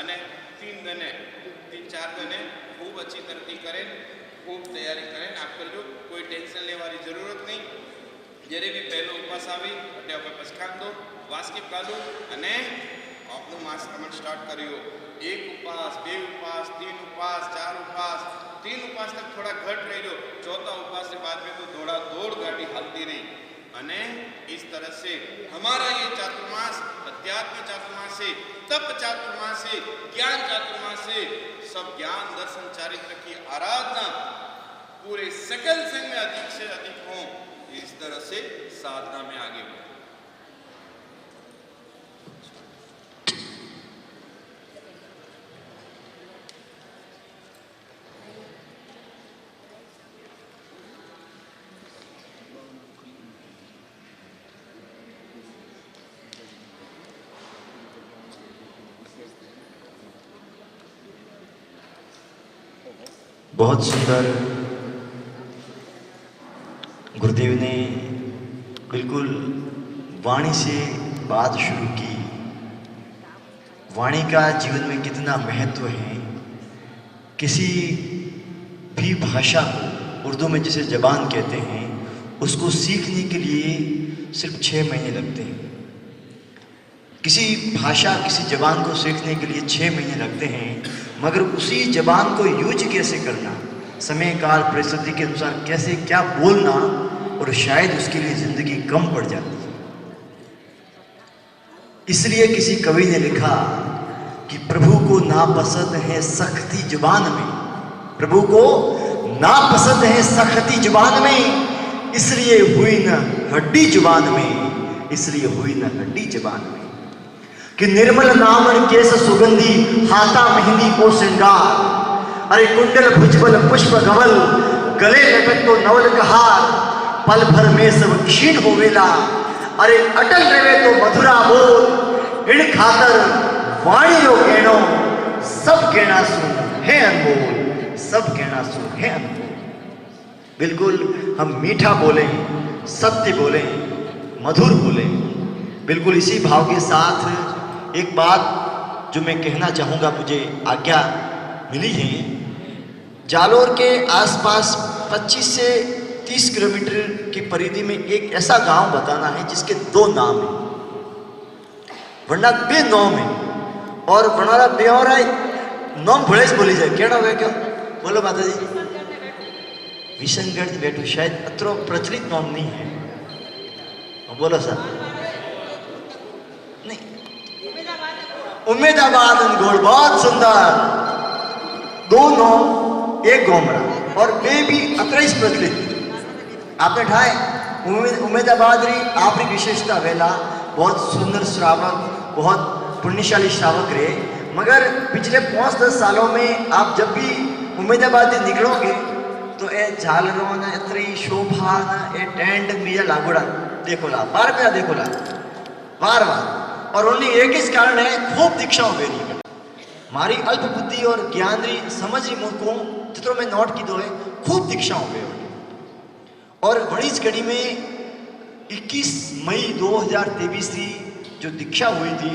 अने 3-4 दिन खूब अच्छी तरती करें, खूब तैयारी करें, आप करजो, कोई टेंशन लेवानी जरूरत नहीं। जरे भी पहलो उपवास आवी अटे आपणे पसखान दो वास्किप गालो अने आपनो मांसखमण स्टार्ट करियो। 1 उपवास 2 उपवास 3 उपवास 4 उपवास 3 उपवास तक थोड़ा घट रही लो, चौथा उपवास के बाद में तो दौड़ा दौड़ गाड़ी हालती रही। अने इस तरह से हमारा ये चातुर्मास अध्यात्म चातुर्मास से, तप चातुर्मास से, ज्ञान चातुर्मास से, सब ज्ञान दर्शन चारित्र की आराधना पूरे सकल संग में अधिक से अधिक हो, इस तरह से साधना में आगे बढ़े। बहुत सुंदर गुरुदेव ने बिल्कुल वाणी से बात शुरू की। वाणी का जीवन में कितना महत्व है। किसी भी भाषा को उर्दू में जिसे ज़बान कहते हैं उसको सीखने के लिए सिर्फ 6 महीने लगते हैं। किसी भाषा किसी ज़बान को सीखने के लिए 6 महीने लगते हैं, मगर उसी ज़बान को यूज कैसे करना, समय काल परिस्थिति के अनुसार कैसे क्या बोलना, और शायद उसके लिए ज़िंदगी कम पड़ जाती है। इसलिए किसी कवि ने लिखा कि प्रभु को नापसंद है सख्ती ज़बान में, प्रभु को नापसंद है सख्ती ज़बान में, इसलिए हुई न हड्डी ज़बान में, इसलिए हुई न हड्डी ज़बान में। कि निर्मल नामन केस सुगंधी हाथा मेहंदी को श्रृंगार, अरे कुंडल भुजबल पुष्प गवल गले लटक तो नवल कहार, पल भर में सब क्षीण होवेला, अरे अटल रहे तो मधुरा बोल, इन खातर वाणी रो कहनो सब कहना सु है अनमोल, सब कहना सु है अनमोल। बिल्कुल हम मीठा बोलें, सत्य बोलें, मधुर बोलें, बिल्कुल इसी भाव के साथ एक बात जो मैं कहना चाहूँगा, मुझे आज्ञा मिली है। जालोर के आसपास 25 से 30 किलोमीटर की परिधि में एक ऐसा गांव बताना है जिसके 2 नाम हैं, वरना 2 नाम है, और बनारा बे और नाम भड़े बोली जाए केड़ा हुए क्या बोलो माता जी? विशनगढ़ बेटू शायद अत्रो प्रचलित नाम नहीं है, बोलो सर। नहीं, उम्मेदाबाद गोड़, बहुत सुंदर। 2 नाम एक गोमरा, और वे भी अत्रैस प्रचलित आपने ठाए। उम्मेदाबाद री आपरी विशेषता वेला बहुत सुंदर श्रावक, बहुत पुण्यशाली श्रावक रहे, मगर पिछले 5-10 सालों में आप जब भी उम्मेदाबाद से निकलोगे तो ए झालरों न इतनी शोभा न ए टेंट मिया लागोड़ा देखोला, बार बार देखोला, बार बार। और उन्हें एक ही कारण है, खूब दीक्षाओं बेरी मारी अल्प बुद्धि और ज्ञान री समझ री मुझको चित्रों में नोट की दो है, खूब दीक्षाओं बे। और गणेश गढ़ी में 21 मई 2023 की जो दीक्षा हुई थी,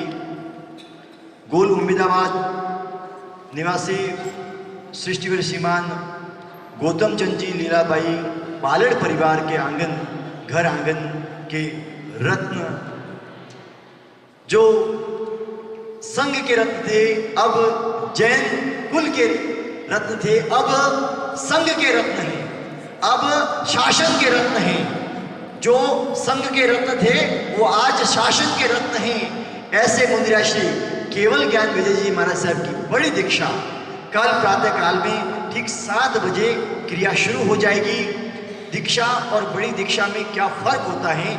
गोल उम्मेदाबाद निवासी सृष्टिवीर श्रीमान गौतम चंद जी लीलाबाई बालड़ परिवार के आंगन, घर आंगन के रत्न, जो संघ के रत्न थे, अब जैन कुल के रत्न थे, अब संघ के रत्न हैं, अब शासन के रत्न हैं। जो संघ के रत्न थे वो आज शासन के रत्न हैं। ऐसे मुंदिरा श्री केवल ज्ञान विजय जी महाराज साहब की बड़ी दीक्षा कल प्रातः काल में ठीक 7 बजे क्रिया शुरू हो जाएगी। दीक्षा और बड़ी दीक्षा में क्या फर्क होता है,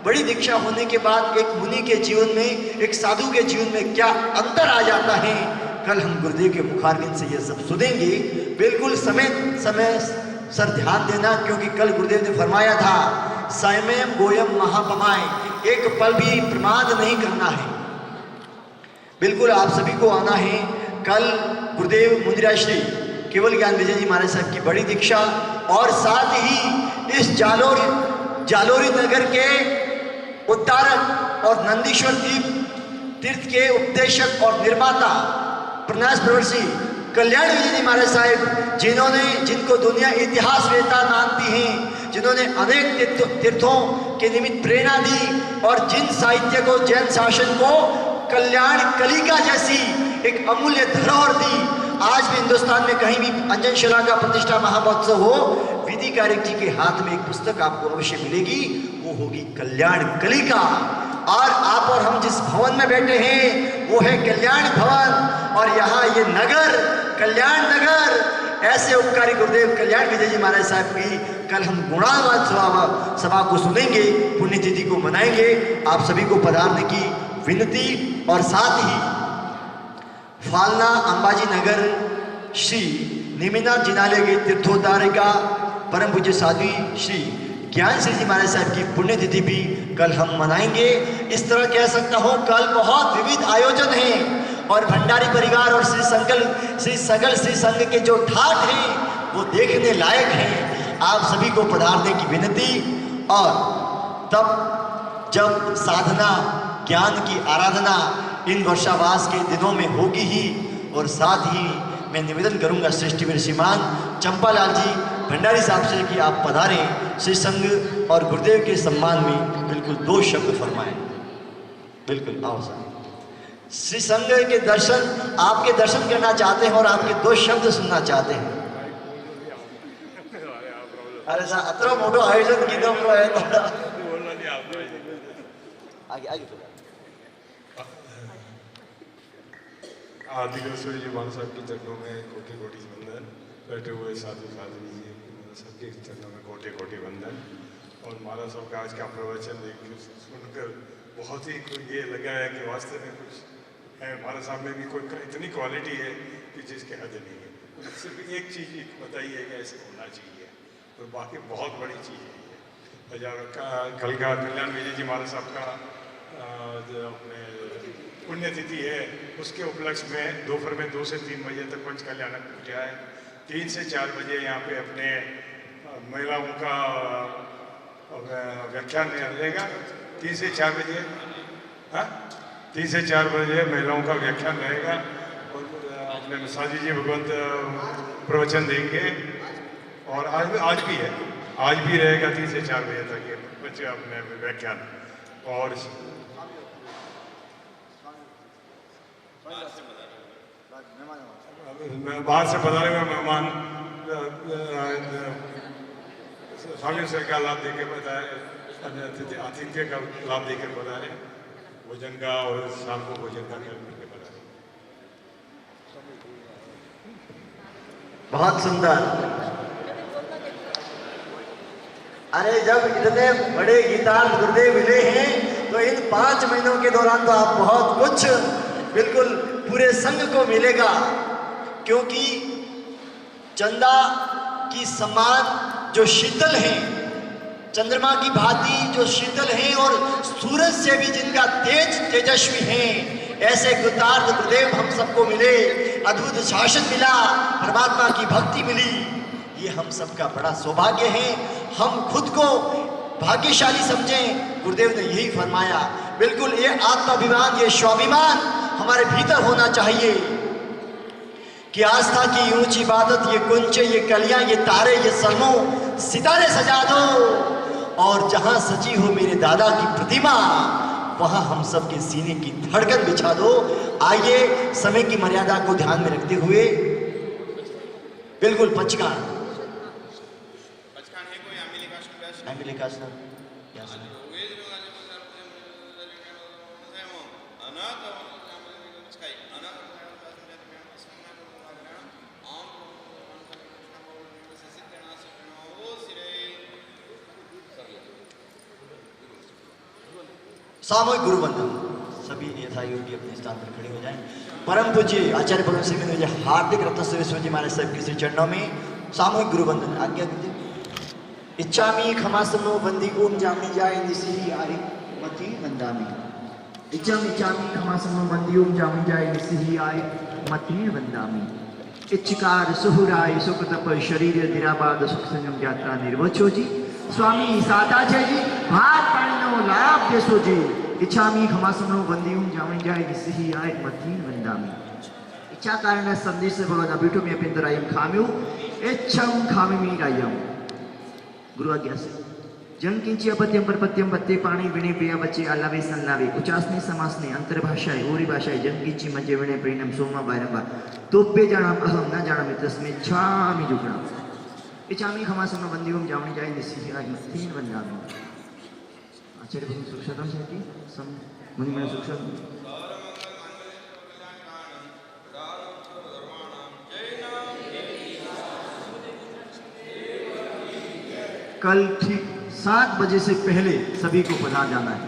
बड़ी दीक्षा होने के बाद एक मुनि के जीवन में, एक साधु के जीवन में क्या अंतर आ जाता है, कल हम गुरुदेव के मुखारबिंद से ये सब सुनेंगे। बिल्कुल समय समय सर ध्यान देना, क्योंकि कल गुरुदेव ने फरमाया था संयम गोयम महापमाय, एक पल भी प्रमाद नहीं करना है। बिल्कुल आप सभी को आना है। कल गुरुदेव मुंदिरा श्री केवल ज्ञान विजय जी महाराज साहब की बड़ी दीक्षा, और साथ ही इस जालोरी नगर के उद्धारक और नंदीश्वर दीप तीर्थ के उपदेशक और निर्माता प्रन्यास प्रवर्षी कल्याण विजय जी महाराज साहब, जिनको दुनिया इतिहास वेता मानती है, जिन्होंने अनेक तीर्थों के निमित्त प्रेरणा दी, और जिन साहित्य को, जैन शासन को कल्याण कलिका जैसी एक अमूल्य धरोहर दी। आज भी हिंदुस्तान में कहीं भी अंजनशिला का प्रतिष्ठा महामहोत्सव हो, विधि कारक जी के हाथ में एक पुस्तक आपको अवश्य मिलेगी, वो होगी कल्याण कलिका। और आप और हम जिस भवन में बैठे हैं वो है कल्याण भवन, और यहाँ ये नगर कल्याण नगर। ऐसे उपकारी गुरुदेव कल्याण विजय जी महाराज साहब की कल हम गुणानुवाद सभा को सुनेंगे, पुण्यतिथि को मनाएंगे। आप सभी को पधारने की विनती, और साथ ही फालना अंबाजी नगर श्री निमिनाथ जिनालय के तीर्थोद्धारिका परम पूज्य साध्वी श्री ज्ञान श्री जी महाराज साहब की पुण्यतिथि भी कल हम मनाएंगे। इस तरह कह सकता हूँ कल बहुत विविध आयोजन हैं, और भंडारी परिवार और श्री संघ के जो ठाठ हैं वो देखने लायक हैं। आप सभी को पधारने की विनती। और तब जब साधना ज्ञान की आराधना इन वर्षावास के दिनों में होगी ही, और साथ ही मैं निवेदन करूंगा सृष्टिवीर श्रीमान चंपालाल जी भंडारी साहब से कि आप पधारें, श्री संघ और गुरुदेव के सम्मान में बिल्कुल 2 शब्द फरमाएं। बिल्कुल आओ सर। श्री संघ के दर्शन, आपके दर्शन करना चाहते हैं और आपके 2 शब्द सुनना चाहते हैं। अरे सर अतरो मोटो आयोजन की आगे आगे तो आदिगेश्वरी जी महाराज साहब के चरणों में कोटि कोटि वंदन। बैठे हुए साधु साध्वी जी सबके चरणों में कोटि कोटि वंदन। और महाराज साहब का आज का प्रवचन सुनकर बहुत ही ये लगा है कि वास्तव में कुछ है, महाराज साहब में भी कोई इतनी क्वालिटी है कि जिसके हद नहीं है। सिर्फ एक चीज़ बताई है कि ऐसे होना चाहिए, और बाकी बहुत बड़ी चीज़ है ये। कल का कल्याण विजय जी महाराज साहब का जो अपने पुण्यतिथि है, उसके उपलक्ष्य में दोपहर में 2 से 3 बजे तक पंच कल्याणक पूजा है। 3 से 4 बजे यहाँ पे अपने महिलाओं का व्याख्यान रहेगा। 3 से 4 बजे, हाँ 3 से 4 बजे महिलाओं का व्याख्यान रहेगा और अपने मिसाजी जी भगवंत प्रवचन देंगे। और आज भी है, आज भी रहेगा 3 से 4 बजे तक ये बच्चे अपने व्याख्यान। और बाहर से पधारे हुए मेहमान स्वामी सर का लाभ देकर बताए, आतिथ्य का लाभ देकर बताए, भोजन का और शाम को भोजन का करके बताए। बहुत सुंदर। अरे जब इतने बड़े गीतार्थ गुरुदेव मिले हैं तो इन 5 महीनों के दौरान तो आप बहुत कुछ बिल्कुल पूरे संघ को मिलेगा, क्योंकि चंदा की समान जो शीतल हैं, चंद्रमा की भांति जो शीतल हैं और सूरज से भी जिनका तेज तेजस्वी हैं, ऐसे गुरुतार्थ गुरुदेव हम सबको मिले। अद्भुत शासन मिला, परमात्मा की भक्ति मिली, ये हम सबका बड़ा सौभाग्य है। हम खुद को भाग्यशाली समझें। गुरुदेव ने यही फरमाया, बिल्कुल ये आत्माभिमान, ये स्वाभिमान हमारे भीतर होना चाहिए कि आस्था की ऊंची इबादत, ये कुंचे, ये कलियां, ये तारे, ये सलमों सितारे सजा दो और जहां सजी हो मेरे दादा की प्रतिमा, वहां हम सब के सीने की धड़कन बिछा दो। आइए समय की मर्यादा को ध्यान में रखते हुए बिल्कुल पंचकाण है कोई अमेरिका सर क्या सर? सामूहिक गुरु वंदन। सभी यथा योगी अपने स्थान पर खड़े हो जाएं। परम पूज्य आचार्य परम सिंह ने हार्दिक रत्न सुरेश्वर जी महाराज साहब के श्री चरणों में सामूहिक गुरु वंदन आज्ञा दीजिए। इच्छामी खमासनो वंदी ओम जामी जाय निसी आरि मति वंदामी। इच्छामी खमासनो वंदी ओम जामी जाय निसी आय मति वंदामी। इच्छकार सुहुराय सुकृतप शरीर दिराबाद सुख संयम यात्रा निर्वचो जी। स्वामी साताचे जी भात पाणीनो लाभ देशो जी। इच्छामी खमासनो वंदी ओम जामी जाय निसी आय मति वंदामी। इच्छा कारण संदेश भगवान अभिटो में अपिंदरायम खाम्यु इच्छम खामिमी रायम। गुरु आज्ञा से जन किंची अपत्यम परपत्यम पत्ते पाणी विणे पेया बच्चे अलावे संलावे उचासने समासने अंतर भाषाए ओरी भाषाए जन किंची मजे विणे परिणाम सोमा बारंबार तोप्पे जानाम अहम न जानामि तस्मै छामि जुगणाम। इच्छामि खमासनो वंदियों जावणी जाय निसी आय मत्तीन वंदामि। आचार्य भगवान सुखसतम शांति सम मुनि मन सुखसतम। कल ठीक 7 बजे से पहले सभी को पधार जाना है।